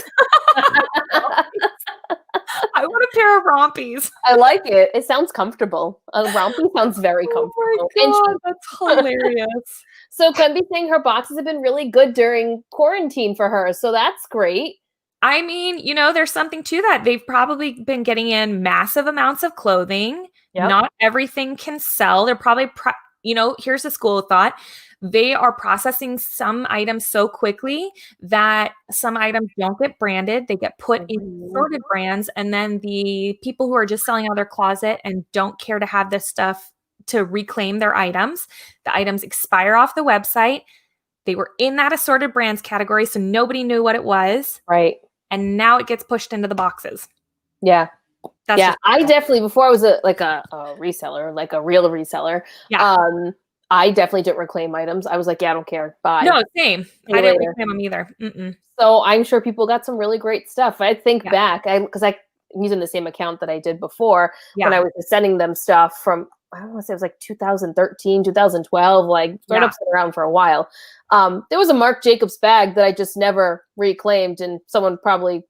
Speaker 1: I want a pair of rompies.
Speaker 2: I like it. It sounds comfortable. A rompy sounds very comfortable.
Speaker 1: Oh my God, that's hilarious.
Speaker 2: So Quimby's saying her boxes have been really good during quarantine for her. So that's great.
Speaker 1: I mean, there's something to that. They've probably been getting in massive amounts of clothing. Yep. Not everything can sell. They're probably, here's a school of thought. They are processing some items so quickly that some items don't get branded. They get put in sorted brands. And then the people who are just selling out of their closet and don't care to have this stuff to reclaim their items, the items expire off the website. They were in that assorted brands category, so nobody knew what it was.
Speaker 2: Right.
Speaker 1: And now it gets pushed into the boxes.
Speaker 2: Yeah. I definitely, before I was a reseller, like a real reseller, I definitely didn't reclaim items. I was like, yeah, I don't care. Bye.
Speaker 1: No, same. I didn't reclaim them either. Mm-mm.
Speaker 2: So I'm sure people got some really great stuff. I think back, because I'm using the same account that I did before when I was sending them stuff from, I don't want to say it was like 2013, 2012, like ThredUp's been around for a while. There was a Marc Jacobs bag that I just never reclaimed and someone probably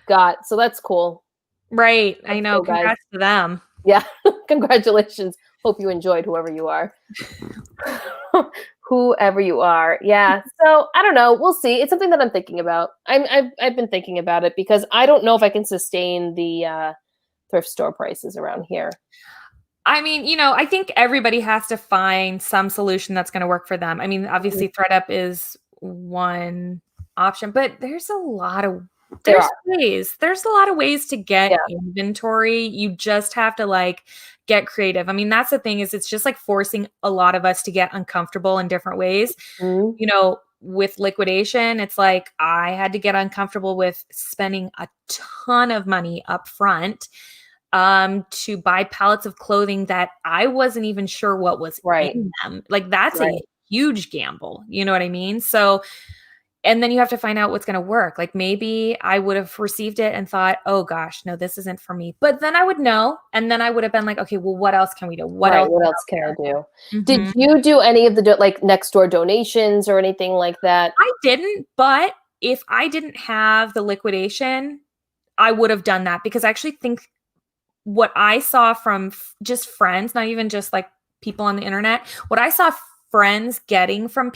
Speaker 2: got. So that's cool.
Speaker 1: Right. I know. Cool, congrats to them.
Speaker 2: Yeah. Congratulations. Hope you enjoyed whoever you are. Whoever you are. Yeah. So I don't know. We'll see. It's something that I'm thinking about. I've been thinking about it because I don't know if I can sustain the thrift store prices around here.
Speaker 1: I mean, I think everybody has to find some solution that's going to work for them. I mean, obviously ThredUp is one option, but there's a lot of ways. There's a lot of ways to get inventory. You just have to get creative. I mean, that's the thing is it's just like forcing a lot of us to get uncomfortable in different ways. Mm-hmm. With liquidation, it's like I had to get uncomfortable with spending a ton of money up front. to buy pallets of clothing that I wasn't even sure what was in them. Like that's a huge gamble. You know what I mean? So, and then you have to find out what's going to work. Like maybe I would have received it and thought, oh gosh, no, this isn't for me. But then I would know. And then I would have been like, okay, well, what else can we do? What else
Speaker 2: can I do? Did you do any of the like next door donations or anything like that?
Speaker 1: I didn't, but if I didn't have the liquidation, I would have done that, because I actually think what I saw from just friends, not even just like people on the internet, what I saw friends getting from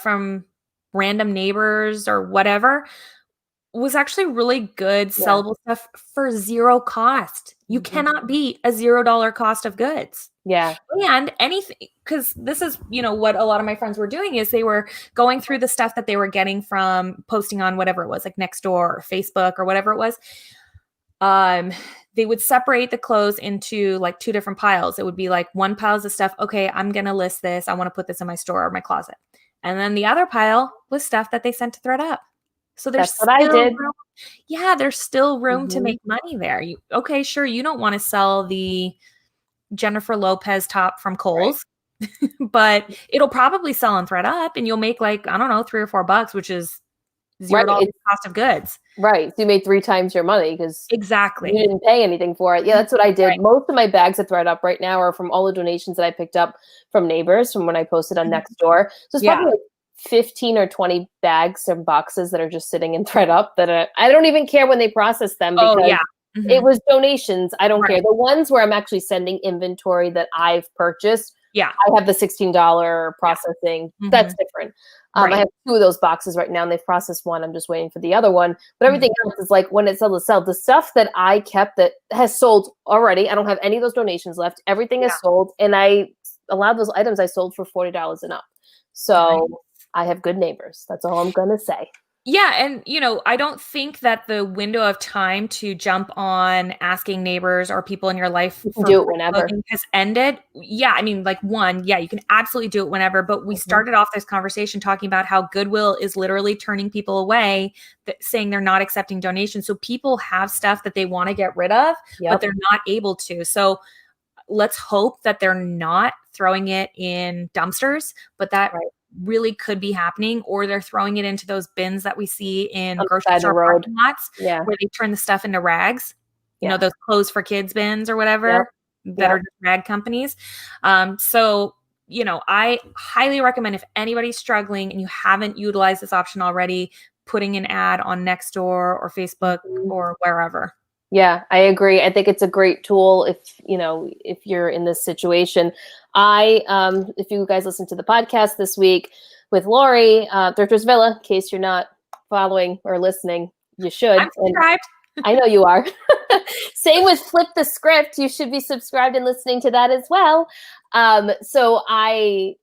Speaker 1: from random neighbors or whatever was actually really good sellable stuff for zero cost. You cannot beat a $0 cost of goods.
Speaker 2: Yeah.
Speaker 1: And anything, because this is, what a lot of my friends were doing is they were going through the stuff that they were getting from posting on whatever it was, like Nextdoor or Facebook or whatever it was. They would separate the clothes into like 2 different piles. It would be like one pile is the stuff. Okay, I'm going to list this. I want to put this in my store or my closet. And then the other pile was stuff that they sent to ThredUp. So there's
Speaker 2: That's what I did.
Speaker 1: There's still room to make money there. Okay, sure. You don't want to sell the Jennifer Lopez top from Kohl's, but it'll probably sell on ThredUp and you'll make like, I don't know, $3 or $4, which is $0 cost of goods.
Speaker 2: Right. So you made 3 times your money because
Speaker 1: you
Speaker 2: didn't pay anything for it. Yeah, that's what I did. Most of my bags at ThredUp right now are from all the donations that I picked up from neighbors from when I posted on Nextdoor. So it's probably like 15 or 20 bags or boxes that are just sitting in ThredUp that I don't even care when they process them because it was donations. I don't care. The ones where I'm actually sending inventory that I've purchased, I have the $16 processing. That's different. I have 2 of those boxes right now and they've processed one. I'm just waiting for the other one. But everything else is like when it's to sell. The stuff that I kept that has sold already, I don't have any of those donations left. Everything is sold. And a lot of those items I sold for $40 and up. So I have good neighbors. That's all I'm going to say.
Speaker 1: Yeah. And, I don't think that the window of time to jump on asking neighbors or people in your life
Speaker 2: you can do it whenever
Speaker 1: has ended. Yeah. I mean, like you can absolutely do it whenever. But we started off this conversation talking about how Goodwill is literally turning people away, saying they're not accepting donations. So people have stuff that they want to get rid of, but they're not able to. So let's hope that they're not throwing it in dumpsters, but that really could be happening, or they're throwing it into those bins that we see in grocery store parking lots where they turn the stuff into rags, those clothes for kids bins or whatever that are just rag companies. So, I highly recommend, if anybody's struggling and you haven't utilized this option already, putting an ad on Nextdoor or Facebook or wherever.
Speaker 2: Yeah, I agree. I think it's a great tool if you're in this situation. If you guys listen to the podcast this week with Lori, Thrifters Villa, in case you're not following or listening, you should.
Speaker 1: I'm subscribed.
Speaker 2: I know you are. Same with Flip the Script. You should be subscribed and listening to that as well. So I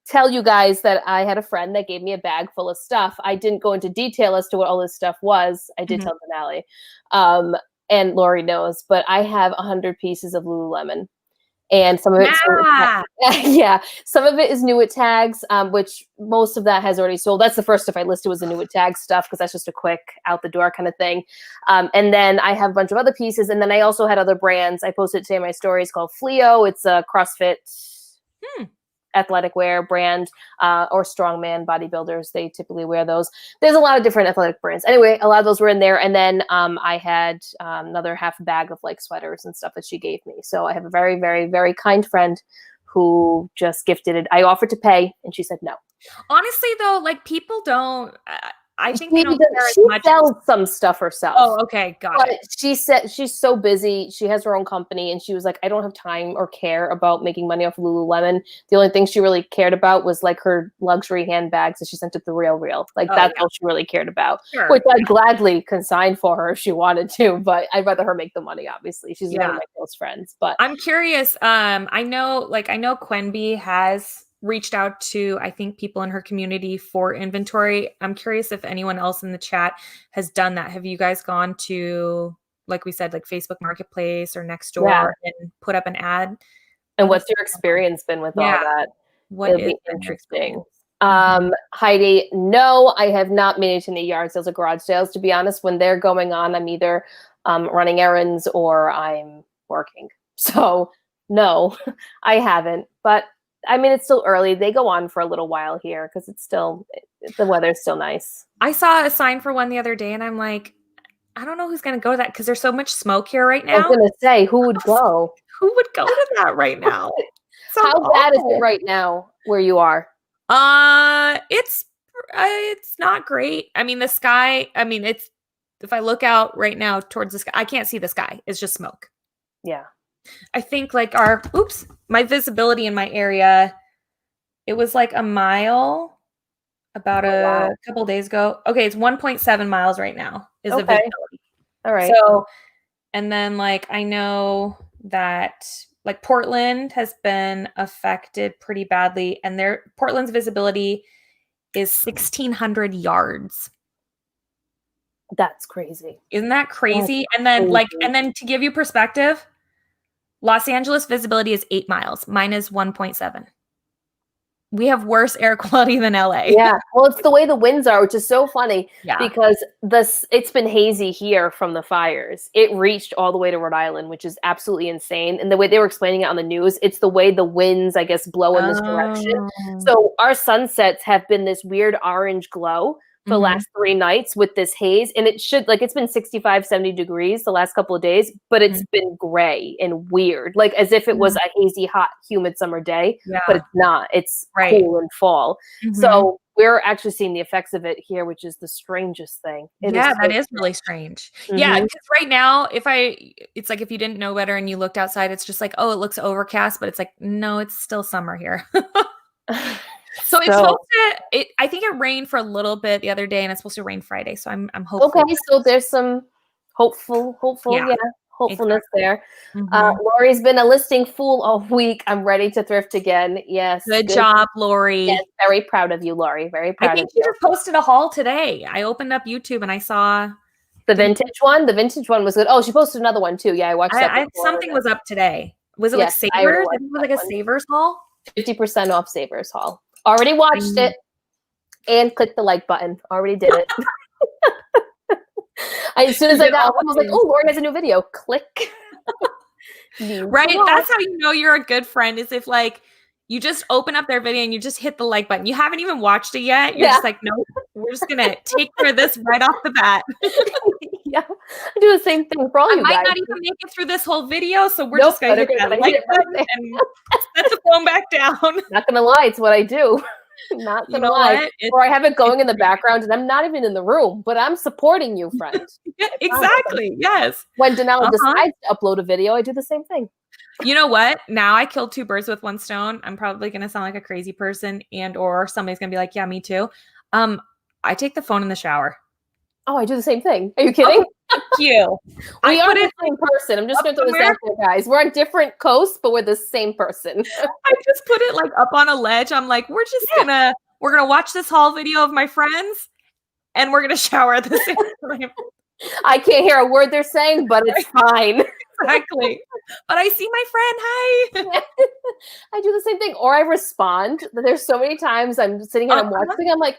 Speaker 2: tell you guys that I had a friend that gave me a bag full of stuff. I didn't go into detail as to what all this stuff was. I did tell Denali. And Lori knows, but I have 100 pieces of Lululemon. And some of it, some of it is new at tags, which most of that has already sold. That's the first stuff I listed was the new at tag stuff because that's just a quick out the door kind of thing. And then I have a bunch of other pieces, and then I also had other brands. I posted today in my stories called Fleo. It's a CrossFit athletic wear brand, or strongman bodybuilders. They typically wear those. There's a lot of different athletic brands. Anyway, a lot of those were in there. And then I had another half bag of like sweaters and stuff that she gave me. So I have a very, very, very kind friend who just gifted it. I offered to pay and she said no.
Speaker 1: Honestly, though, like people don't. I think
Speaker 2: she sells some stuff herself.
Speaker 1: Oh, okay, got it.
Speaker 2: She said she's so busy. She has her own company, and she was like, I don't have time or care about making money off of Lululemon. The only thing she really cared about was like her luxury handbags that she sent to the Real. Like that's all she really cared about, which I'd gladly consign for her if she wanted to. But I'd rather her make the money. Obviously, she's one of my close friends. But
Speaker 1: I'm curious. I know Quenby has reached out to, I think, people in her community for inventory. I'm curious if anyone else in the chat has done that. Have you guys gone to, like we said, like Facebook Marketplace or Nextdoor and put up an ad?
Speaker 2: And what's your experience been with all that? It'll be interesting. Heidi, no, I have not managed any yard sales or garage sales. To be honest, when they're going on, I'm either running errands or I'm working. So no, I haven't. But I mean, it's still early. They go on for a little while here because the weather's still nice.
Speaker 1: I saw a sign for one the other day and I'm like, I don't know who's going to go to that because there's so much smoke here right now.
Speaker 2: I was going to say, who would go?
Speaker 1: Who would go to that right now?
Speaker 2: How bad is it right now where you are?
Speaker 1: It's not great. I mean, the sky, if I look out right now towards the sky, I can't see the sky. It's just smoke.
Speaker 2: Yeah.
Speaker 1: I think like my visibility in my area, it was like a mile about a couple days ago. Okay, it's 1.7 miles right now is the visibility.
Speaker 2: All right.
Speaker 1: So, and then like I know that like Portland has been affected pretty badly, and Portland's visibility is 1,600 yards.
Speaker 2: That's crazy.
Speaker 1: Isn't that crazy? And then to give you perspective, Los Angeles visibility is 8 miles. Mine is 1.7. We have worse air quality than LA.
Speaker 2: Yeah. Well, it's the way the winds are, which is so funny because it's been hazy here from the fires. It reached all the way to Rhode Island, which is absolutely insane. And the way they were explaining it on the news, it's the way the winds, I guess, blow in this direction. So our sunsets have been this weird orange glow for the last 3 nights with this haze. And it's been 65, 70 degrees the last couple of days, but it's been gray and weird, like as if it was a hazy, hot, humid summer day, but it's not. It's cool and fall. So we're actually seeing the effects of it here, which is the strangest thing.
Speaker 1: That is really strange. Yeah, because right now, it's like if you didn't know better and you looked outside, it's just like, oh, it looks overcast, but it's like, no, it's still summer here. So it's supposed to. I think it rained for a little bit the other day, and it's supposed to rain Friday. So I'm hopeful.
Speaker 2: Okay, so there's some hopefulness there. Lori's been a listing fool all week. I'm ready to thrift again. Yes,
Speaker 1: good job, Lori.
Speaker 2: Yes, very proud of you, Lori. Very proud.
Speaker 1: I think you just posted a haul today. I opened up YouTube and I saw
Speaker 2: the vintage one. The vintage one was good. Oh, she posted another one too. Yeah, I watched that.
Speaker 1: Something was up today. Was it like Savers? I think it was like a Savers haul.
Speaker 2: 50% off Savers haul. Already watched it and clicked the like button. Already did it. As soon as I got home, I was like, oh, Lori has a new video. Click.
Speaker 1: Right. That's how you know you're a good friend, is if like you just open up their video and you just hit the like button. You haven't even watched it yet. You're just like, no, we're just going to take care of this right off the bat.
Speaker 2: Yeah. I do the same thing for all you guys.
Speaker 1: I might not even make it through this whole video. So we're just going to hit that like button and set the phone back down.
Speaker 2: Not going to lie. It's what I do. Not gonna lie. Or I have it going in the background and I'm not even in the room, but I'm supporting you, friend.
Speaker 1: Yeah, exactly. Yes.
Speaker 2: When Denali decides to upload a video, I do the same thing.
Speaker 1: You know what? Now I killed 2 birds with 1 stone. I'm probably gonna sound like a crazy person, or somebody's gonna be like, yeah, me too. I take the phone in the shower.
Speaker 2: Oh, I do the same thing. Are you kidding?
Speaker 1: Thank you.
Speaker 2: We are the same person. I'm just going to throw this out there, guys. We're on different coasts, but we're the same person.
Speaker 1: I just put it like up on a ledge. I'm like, we're gonna watch this haul video of my friends, and we're gonna shower at the same time.
Speaker 2: I can't hear a word they're saying, but it's fine.
Speaker 1: Exactly. But I see my friend. Hi.
Speaker 2: I do the same thing, or I respond. There's so many times I'm sitting here and I'm watching. I'm like,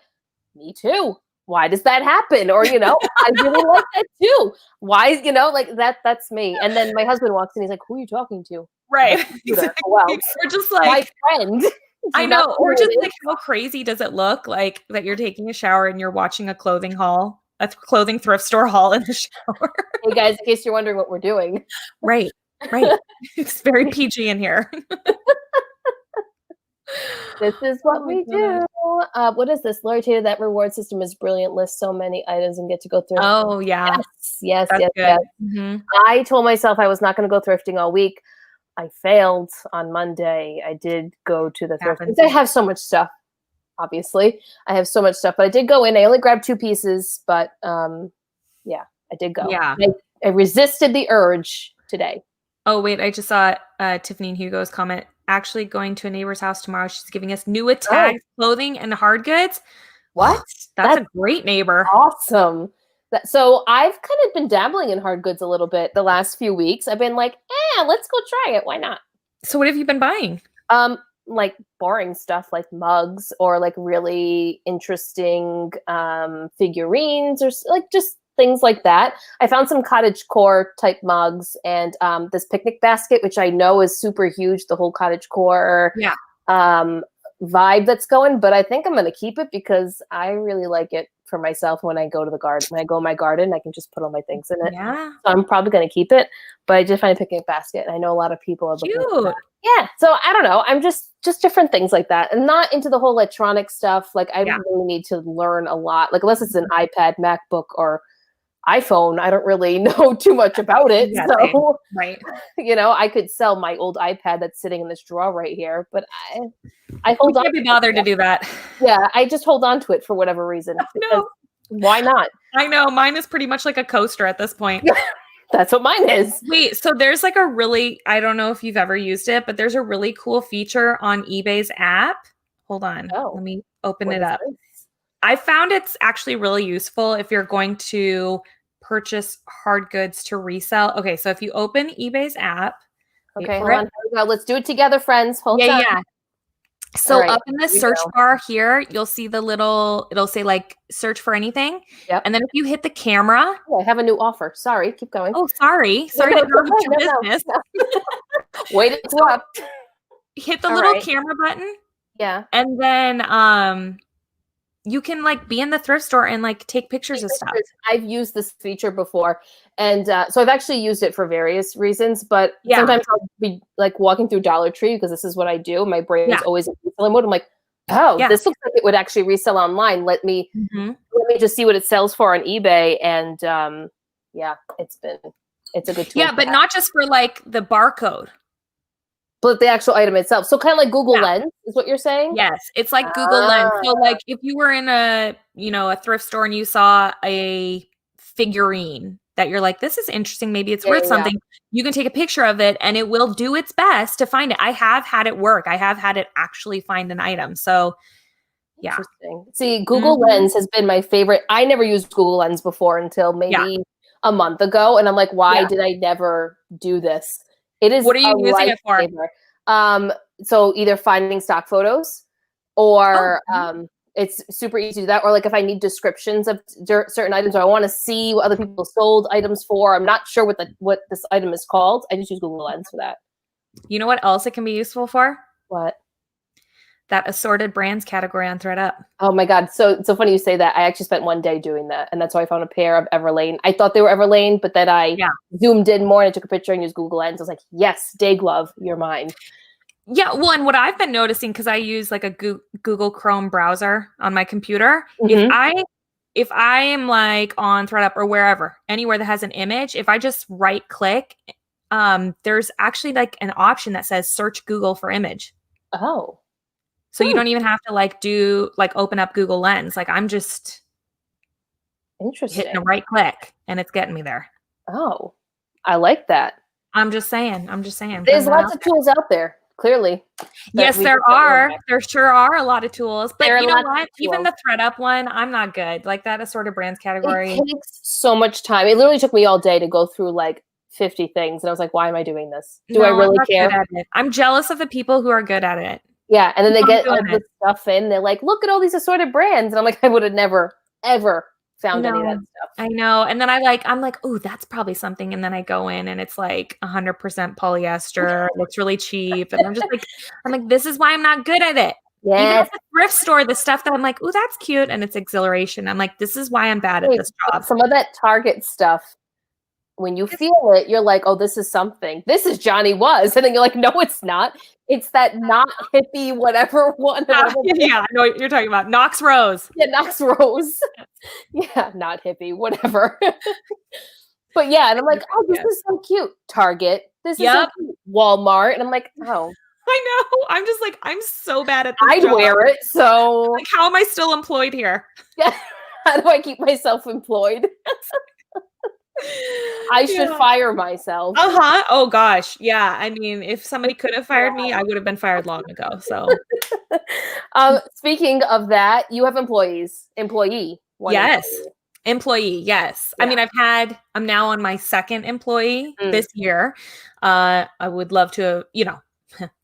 Speaker 2: me too. Why does that happen? Or, I really like that too. Why, like that's me. And then my husband walks in, he's like, who are you talking to?
Speaker 1: Right. Exactly.
Speaker 2: Well,
Speaker 1: we're just like,
Speaker 2: my friend.
Speaker 1: I know. Or just like, how crazy does it look like that you're taking a shower and you're watching a clothing thrift store haul in the shower?
Speaker 2: Hey guys, in case you're wondering what we're doing.
Speaker 1: Right. It's very PG in here.
Speaker 2: This is what we do. What is this? Lori Tata, that reward system is brilliant. Lists so many items and get to go through.
Speaker 1: Oh, yeah.
Speaker 2: Yes. Mm-hmm. I told myself I was not going to go thrifting all week. I failed on Monday. I did go to the thrift. I have so much stuff, obviously. I have so much stuff. But I did go in. I only grabbed 2 pieces. But, I did go.
Speaker 1: Yeah.
Speaker 2: I resisted the urge today.
Speaker 1: Oh, wait. I just saw Tiffany and Hugo's comment. Actually going to a neighbor's house tomorrow. She's giving us new tags, clothing, and hard goods.
Speaker 2: What?
Speaker 1: That's a great neighbor.
Speaker 2: Awesome. So I've kind of been dabbling in hard goods a little bit the last few weeks. I've been like, let's go try it. Why not?
Speaker 1: So what have you been buying?
Speaker 2: Like boring stuff like mugs or like really interesting figurines or like just things like that. I found some cottage core type mugs and this picnic basket, which I know is super huge, the whole cottage core vibe that's going, but I think I'm going to keep it because I really like it for myself when I go to the garden. When I go in my garden, I can just put all my things in it.
Speaker 1: Yeah.
Speaker 2: So I'm probably going to keep it, but I did find a picnic basket. And I know a lot of people are looking at that. Yeah. So I don't know. I'm just different things like that. And not into the whole electronic stuff. Like I really need to learn a lot. Like unless it's an iPad, MacBook, or iPhone, I don't really know too much about it.
Speaker 1: Yeah,
Speaker 2: so,
Speaker 1: right.
Speaker 2: I could sell my old iPad that's sitting in this drawer right here, but I hold on.
Speaker 1: Can't be bothered to do that.
Speaker 2: Yeah, I just hold on to it for whatever reason.
Speaker 1: No.
Speaker 2: Why not?
Speaker 1: I know. Mine is pretty much like a coaster at this point.
Speaker 2: That's what mine is.
Speaker 1: Wait, so there's like I don't know if you've ever used it, but there's a really cool feature on eBay's app. Hold on. Let me open it up. I found it's actually really useful if you're going to purchase hard goods to resell. Okay, so if you open eBay's app.
Speaker 2: Okay, hold on. Here we go. Let's do it together, friends. Hold on.
Speaker 1: Yeah. So up in the search bar here, you'll see it'll say like search for anything.
Speaker 2: Yep.
Speaker 1: And then if you hit the camera.
Speaker 2: Oh, I have a new offer. Sorry, keep going.
Speaker 1: Oh, sorry. Sorry to interrupt your business.
Speaker 2: Wait to interrupt.
Speaker 1: Hit the little camera button.
Speaker 2: Yeah.
Speaker 1: And then you can like be in the thrift store and like take pictures of stuff.
Speaker 2: I've used this feature before. And so I've actually used it for various reasons, but sometimes I'll be like walking through Dollar Tree because this is what I do. My brain is always in reselling mode. I'm like, this looks like it would actually resell online. Let me just see what it sells for on eBay. And it's a good tool.
Speaker 1: Yeah, but not just for like the barcode.
Speaker 2: But the actual item itself. So kind of like Google Lens is what you're saying?
Speaker 1: Yes. It's like Google Lens. So like if you were in a thrift store and you saw a figurine that you're like, this is interesting. Maybe it's worth something. You can take a picture of it and it will do its best to find it. I have had it work. I have had it actually find an item. So yeah.
Speaker 2: Interesting. See, Google Lens has been my favorite. I never used Google Lens before until maybe a month ago. And I'm like, why did I never do this? It is.
Speaker 1: What are you using it for?
Speaker 2: So either finding stock photos or it's super easy to do that. Or like if I need descriptions of certain items or I want to see what other people sold items for, I'm not sure what this item is called. I just use Google Lens for that.
Speaker 1: You know what else it can be useful for?
Speaker 2: What?
Speaker 1: That assorted brands category on ThredUp.
Speaker 2: Oh my God. So funny you say that. I actually spent one day doing that. And that's how I found a pair of Everlane. I thought they were Everlane, but then I zoomed in more and I took a picture and used Google Lens. I was like, yes, day glove, you're mine.
Speaker 1: Yeah. Well, and what I've been noticing, because I use like a Google Chrome browser on my computer. If I am like on ThredUp or wherever, anywhere that has an image, if I just right click, there's actually like an option that says search Google for image.
Speaker 2: Oh.
Speaker 1: So you don't even have to open up Google Lens. Like I'm just hitting a right click and it's getting me there.
Speaker 2: Oh, I like that.
Speaker 1: I'm just saying.
Speaker 2: There's lots of tools out there, clearly.
Speaker 1: Yes, there are. There sure are a lot of tools. But you know what? Even the ThredUp one, I'm not good. Like that assorted brands category.
Speaker 2: It takes so much time. It literally took me all day to go through like 50 things. And I was like, why am I doing this? Do I really care?
Speaker 1: I'm jealous of the people who are good at it.
Speaker 2: Yeah, and then they get all this stuff in. They're like, look at all these assorted brands. And I'm like, I would have never, ever found any of that stuff.
Speaker 1: I know. And then I'm like, oh, that's probably something. And then I go in and it's like 100% polyester. It looks really cheap. And I'm like, this is why I'm not good at it. Yes. Even at the thrift store, the stuff that I'm like, oh, that's cute. And it's exhilaration. I'm like, this is why I'm bad at this job.
Speaker 2: Some of that Target stuff, when you feel it, you're like, oh, this is something. This is Johnny Was. And then you're like, no, it's not. It's that not hippie, whatever one.
Speaker 1: Yeah, I know what you're talking about. Knox Rose.
Speaker 2: Yeah, Knox Rose. Yeah, not hippie, whatever. But yeah, and I'm like, oh, this is so cute. Target. This is so cute. Walmart. And I'm like, oh.
Speaker 1: I know. I'm just like, I'm so bad at this
Speaker 2: I'd
Speaker 1: job.
Speaker 2: wear it, so.
Speaker 1: Like, how am I still employed here?
Speaker 2: Yeah. How do I keep myself employed? I should fire myself.
Speaker 1: Oh gosh. Yeah. I mean, if somebody could have fired me, I would have been fired long ago. So
Speaker 2: speaking of that, you have employee.
Speaker 1: Yes. Employee. Yes. Yeah. I mean, I'm now on my second employee this year. I would love to,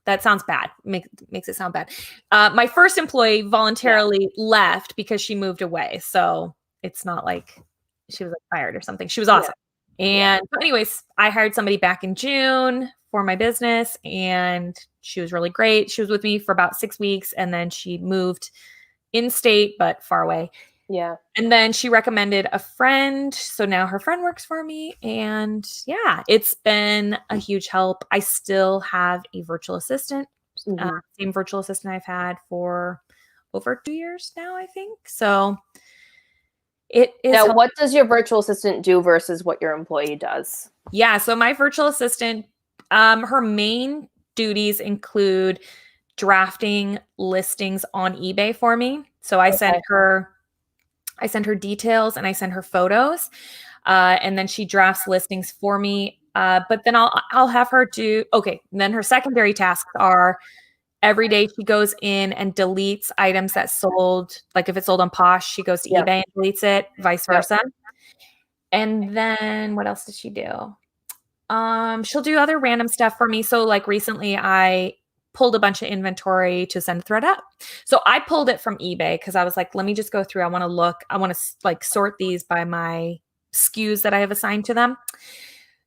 Speaker 1: that sounds bad. Makes it sound bad. My first employee voluntarily left because she moved away. So it's not like she was like fired or something. She was awesome. And but anyways, I hired somebody back in June for my business, and she was really great. She was with me for about 6 weeks, and then she moved in state, but far away.
Speaker 2: Yeah.
Speaker 1: And then she recommended a friend. So now her friend works for me. And yeah, it's been a huge help. I still have a virtual assistant, same virtual assistant I've had for over 2 years now, I think. So it is.
Speaker 2: Now, what does your virtual assistant do versus what your employee does?
Speaker 1: Yeah. So my virtual assistant, her main duties include drafting listings on eBay for me. So I send her details and I send her photos, and then she drafts listings for me. But then I'll have her do, okay. And then her secondary tasks are every day she goes in and deletes items that sold. Like if it's sold on Posh, she goes to eBay and deletes it, vice versa. And then what else does she do? She'll do other random stuff for me. So like recently I pulled a bunch of inventory to send ThredUp. So I pulled it from eBay because I was like, let me just go through. I want to look. I want to like sort these by my SKUs that I have assigned to them.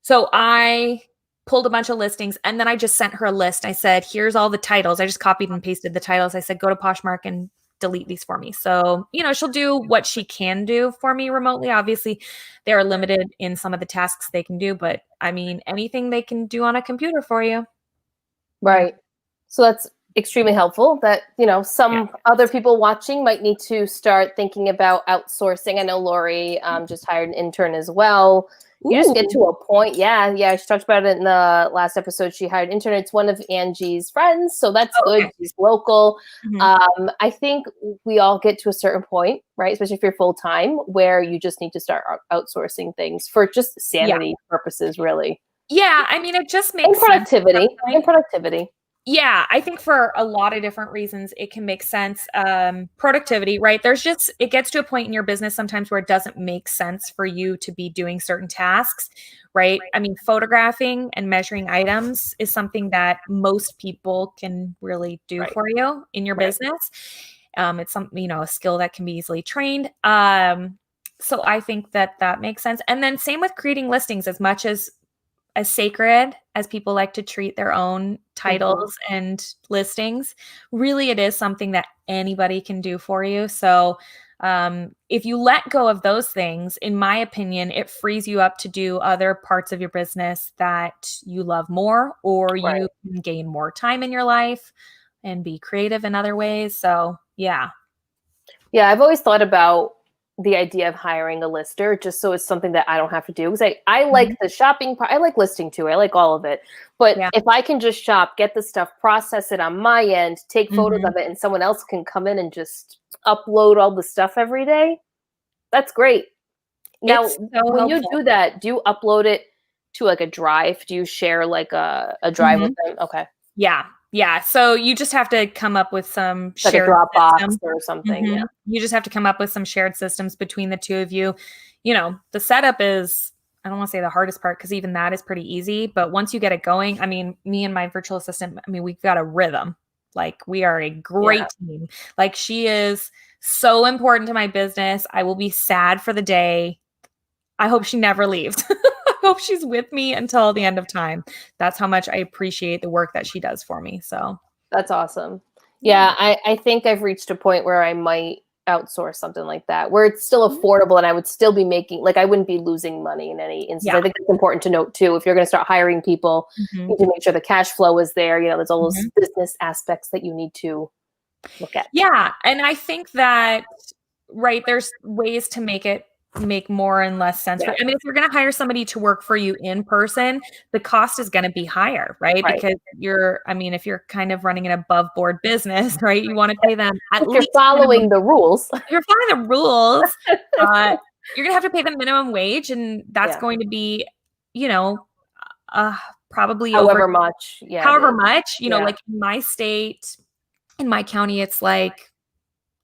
Speaker 1: So I pulled a bunch of listings, and then I just sent her a list. I said, here's all the titles. I just copied and pasted the titles. I said, go to Poshmark and delete these for me. So, she'll do what she can do for me remotely. Obviously, they are limited in some of the tasks they can do, but I mean, anything they can do on a computer for you.
Speaker 2: Right. So that's extremely helpful that, some other people watching might need to start thinking about outsourcing. I know Lori just hired an intern as well. You just get to a point. Yeah. She talked about it in the last episode. She hired an intern. It's one of Angie's friends. So that's good. She's local. I think we all get to a certain point, right? Especially if you're full-time, where you just need to start outsourcing things for just sanity purposes, really.
Speaker 1: Yeah. I mean, it just makes
Speaker 2: productivity.
Speaker 1: Yeah, I think for a lot of different reasons, it can make sense. Productivity, right? It gets to a point in your business sometimes where it doesn't make sense for you to be doing certain tasks, right? I mean, photographing and measuring items is something that most people can really do for you in your business. It's something, a skill that can be easily trained. So I think that makes sense. And then same with creating listings, as much as sacred as people like to treat their own titles and listings, really it is something that anybody can do for you. So if you let go of those things, in my opinion, it frees you up to do other parts of your business that you love more, or you can gain more time in your life and be creative in other ways. So yeah,
Speaker 2: I've always thought about the idea of hiring a lister, just so it's something that I don't have to do. Because I like the shopping part. I like listing too. I like all of it. But if I can just shop, get the stuff, process it on my end, take photos of it, and someone else can come in and just upload all the stuff every day, that's great. Now, when you do that, do you upload it to like a drive? Do you share like a drive with them? Okay.
Speaker 1: Yeah. So you just have to come up with some shared
Speaker 2: Dropbox or something. Yeah.
Speaker 1: You just have to come up with some shared systems between the two of you. The setup is, I don't want to say the hardest part, because even that is pretty easy. But once you get it going, I mean, me and my virtual assistant, we've got a rhythm. Like, we are a great team. Like, she is so important to my business. I will be sad for the day. I hope she never leaves. Hope she's with me until the end of time. That's how much I appreciate the work that she does for me. So
Speaker 2: that's awesome. Yeah, I think I've reached a point where I might outsource something like that, where it's still affordable and I would still be making, like, I wouldn't be losing money in any instance. I think it's important to note too, if you're going to start hiring people, you need to make sure the cash flow is there. There's all those business aspects that you need to look at.
Speaker 1: Yeah. And I think that, there's ways to make more and less sense. I mean, if you're going to hire somebody to work for you in person, the cost is going to be higher, right? Because if you're kind of running an above board business, right, you want to pay them at least
Speaker 2: following the rules.
Speaker 1: If you're following the rules, you're going to have to pay the minimum wage, and that's going to be, probably
Speaker 2: however much.
Speaker 1: Like in my state, in my county, it's like,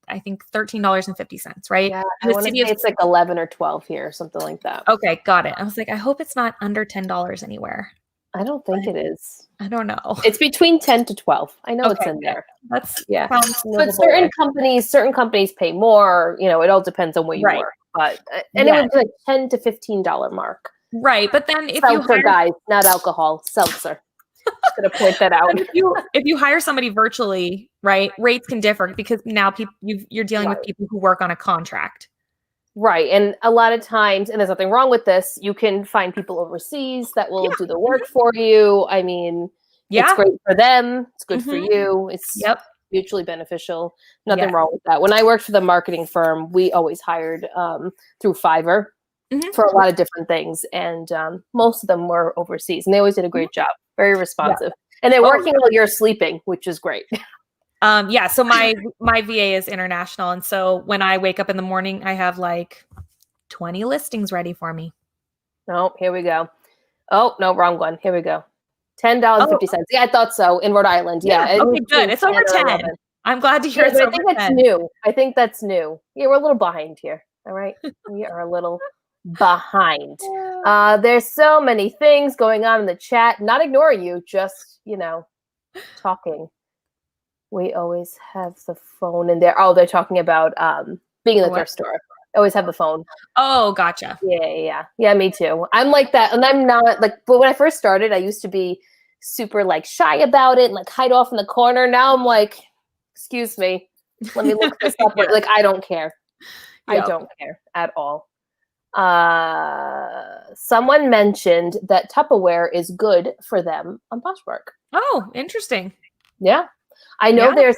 Speaker 1: I think $13.50, right?
Speaker 2: Yeah, I want to say it's like 11 or 12 here, something like that.
Speaker 1: Okay, got it. I was like, I hope it's not under $10 anywhere.
Speaker 2: I don't think it is.
Speaker 1: I don't know.
Speaker 2: It's between 10 to 12. I know it's in there.
Speaker 1: That's
Speaker 2: But certain companies pay more. You know, it all depends on where you work. But anywhere between $10 to $15 mark.
Speaker 1: Right, but then if
Speaker 2: seltzer, you guys, not alcohol, seltzer. Just gonna point that out.
Speaker 1: if you hire somebody virtually, right, rates can differ because now you're dealing with people who work on a contract.
Speaker 2: Right. And a lot of times, and there's nothing wrong with this, you can find people overseas that will do the work for you. I mean, it's great for them. It's good for you. It's mutually beneficial. Nothing wrong with that. When I worked for the marketing firm, we always hired through Fiverr for a lot of different things. And most of them were overseas. And they always did a great job. Very responsive. And they're working while you're sleeping, which is great.
Speaker 1: So my VA is international. And so when I wake up in the morning, I have like 20 listings ready for me.
Speaker 2: Oh, here we go. Oh, no, wrong one. Here we go. $10.50. Yeah, I thought so. In Rhode Island. Yeah.
Speaker 1: Okay, good. It's over 10. I'm glad to hear it's over 10.
Speaker 2: I think that's new. I think that's new. Yeah, we're a little behind here. All right. We are a little behind. There's so many things going on in the chat. Not ignoring you, just, talking. We always have the phone in there. Oh, they're talking about being in the thrift store. I always have the phone.
Speaker 1: Oh, gotcha.
Speaker 2: Yeah, me too. I'm like that. And I'm not but when I first started, I used to be super shy about it and hide off in the corner. Now I'm like, excuse me, let me look this up. I don't care. I don't care at all. Someone mentioned that Tupperware is good for them on Poshmark.
Speaker 1: Oh, interesting.
Speaker 2: Yeah. I know there's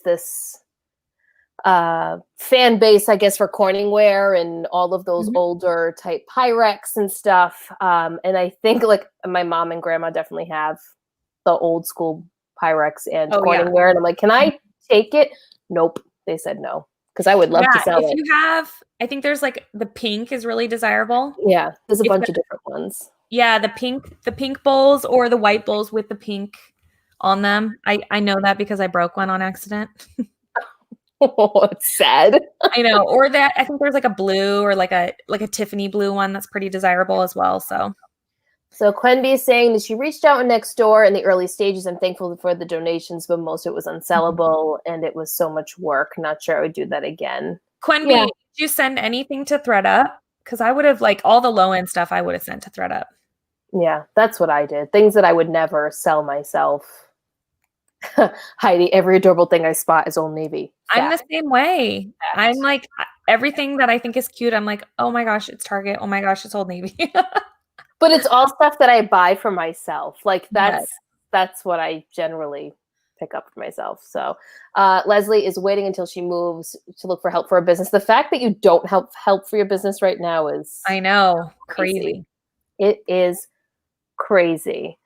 Speaker 2: this fan base, I guess, for Corningware and all of those older type Pyrex and stuff. And I think my mom and grandma definitely have the old school Pyrex and Corningware. And I'm like, can I take it? Nope. They said no. Because I would love to sell it.
Speaker 1: You have, I think there's the pink is really desirable.
Speaker 2: Yeah. There's a bunch of different ones.
Speaker 1: Yeah. The pink bowls or the white bowls with the pink on them. I know that because I broke one on accident.
Speaker 2: Oh, it's sad.
Speaker 1: I know. Or that I think there's a blue or a Tiffany blue one that's pretty desirable as well. So
Speaker 2: Quenby is saying that she reached out next door in the early stages. I'm thankful for the donations, but most of it was unsellable and it was so much work. Not sure I would do that again.
Speaker 1: Quenby, did you send anything to ThredUp? Because I would have all the low end stuff I would have sent to ThredUp. Yeah,
Speaker 2: that's what I did. Things that I would never sell myself. Heidi, every adorable thing I spot is Old Navy.
Speaker 1: I'm the same way. I'm everything that I think is cute. I'm like, oh my gosh, it's Target. Oh my gosh, it's Old Navy.
Speaker 2: But it's all stuff that I buy for myself. That's what I generally pick up for myself. So Leslie is waiting until she moves to look for help for her business. The fact that you don't help for your business right now is
Speaker 1: I know, crazy.
Speaker 2: It is crazy.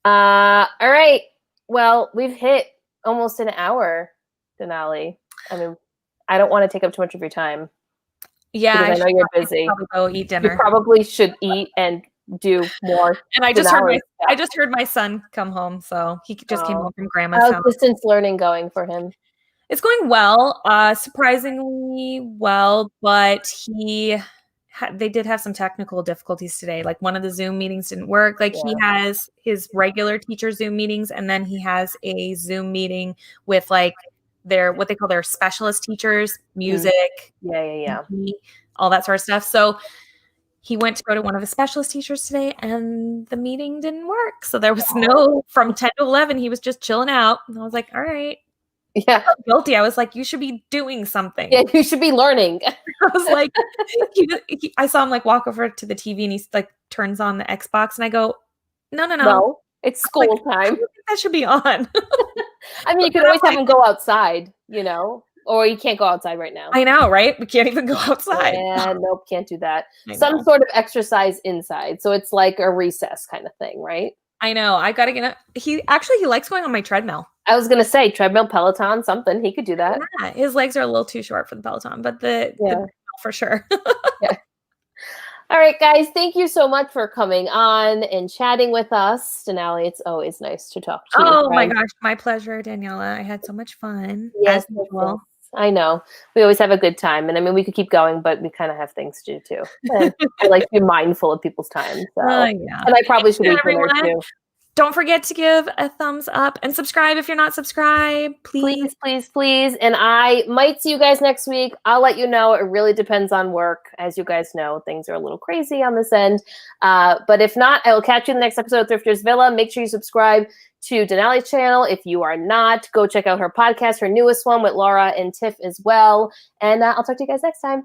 Speaker 2: All right. Well, we've hit almost an hour, Denali. I mean, I don't want to take up too much of your time.
Speaker 1: Yeah,
Speaker 2: I know you're busy.
Speaker 1: Go eat dinner.
Speaker 2: You probably should eat and do more.
Speaker 1: And I just heard my son come home, so he just came home from grandma's house.
Speaker 2: How's distance learning going for him?
Speaker 1: It's going well, surprisingly well, but they did have some technical difficulties today. One of the Zoom meetings didn't work. He has his regular teacher Zoom meetings, and then he has a Zoom meeting with what they call their specialist teachers, music, all that sort of stuff. So he went to go to one of his specialist teachers today, and the meeting didn't work. So there was from 10 to 11, he was just chilling out. And I was like, all right.
Speaker 2: Yeah.
Speaker 1: I felt guilty. I was like, you should be doing something.
Speaker 2: Yeah, you should be learning.
Speaker 1: I was like, I saw him walk over to the TV and he turns on the Xbox and I go, no,
Speaker 2: it's school time.
Speaker 1: That should be on.
Speaker 2: I mean, you could always have him go outside, or you can't go outside right now.
Speaker 1: I know, right? We can't even go outside.
Speaker 2: Yeah, nope, can't do that. Some sort of exercise inside. So it's like a recess kind of thing, right?
Speaker 1: I know. I got to get he likes going on my treadmill.
Speaker 2: I was going to say treadmill, Peloton, something. He could do that.
Speaker 1: Yeah, his legs are a little too short for the Peloton, but the for sure.
Speaker 2: Yeah. All right, guys. Thank you so much for coming on and chatting with us. Denali, it's always nice to talk to you.
Speaker 1: Oh my gosh. My pleasure, Daniela. I had so much fun.
Speaker 2: Yes. I know. We always have a good time. And I mean, we could keep going, but we kind of have things to do too. And I like to be mindful of people's time. So.
Speaker 1: Yeah.
Speaker 2: And I probably should eat
Speaker 1: Everyone.
Speaker 2: dinner too.
Speaker 1: Don't forget to give a thumbs up and subscribe if you're not subscribed. Please.
Speaker 2: Please. And I might see you guys next week. I'll let you know. It really depends on work. As you guys know, things are a little crazy on this end. But if not, I will catch you in the next episode of Thrifters Villa. Make sure you subscribe to Denali's channel. If you are not, go check out her podcast, her newest one with Laura and Tiff as well. And I'll talk to you guys next time.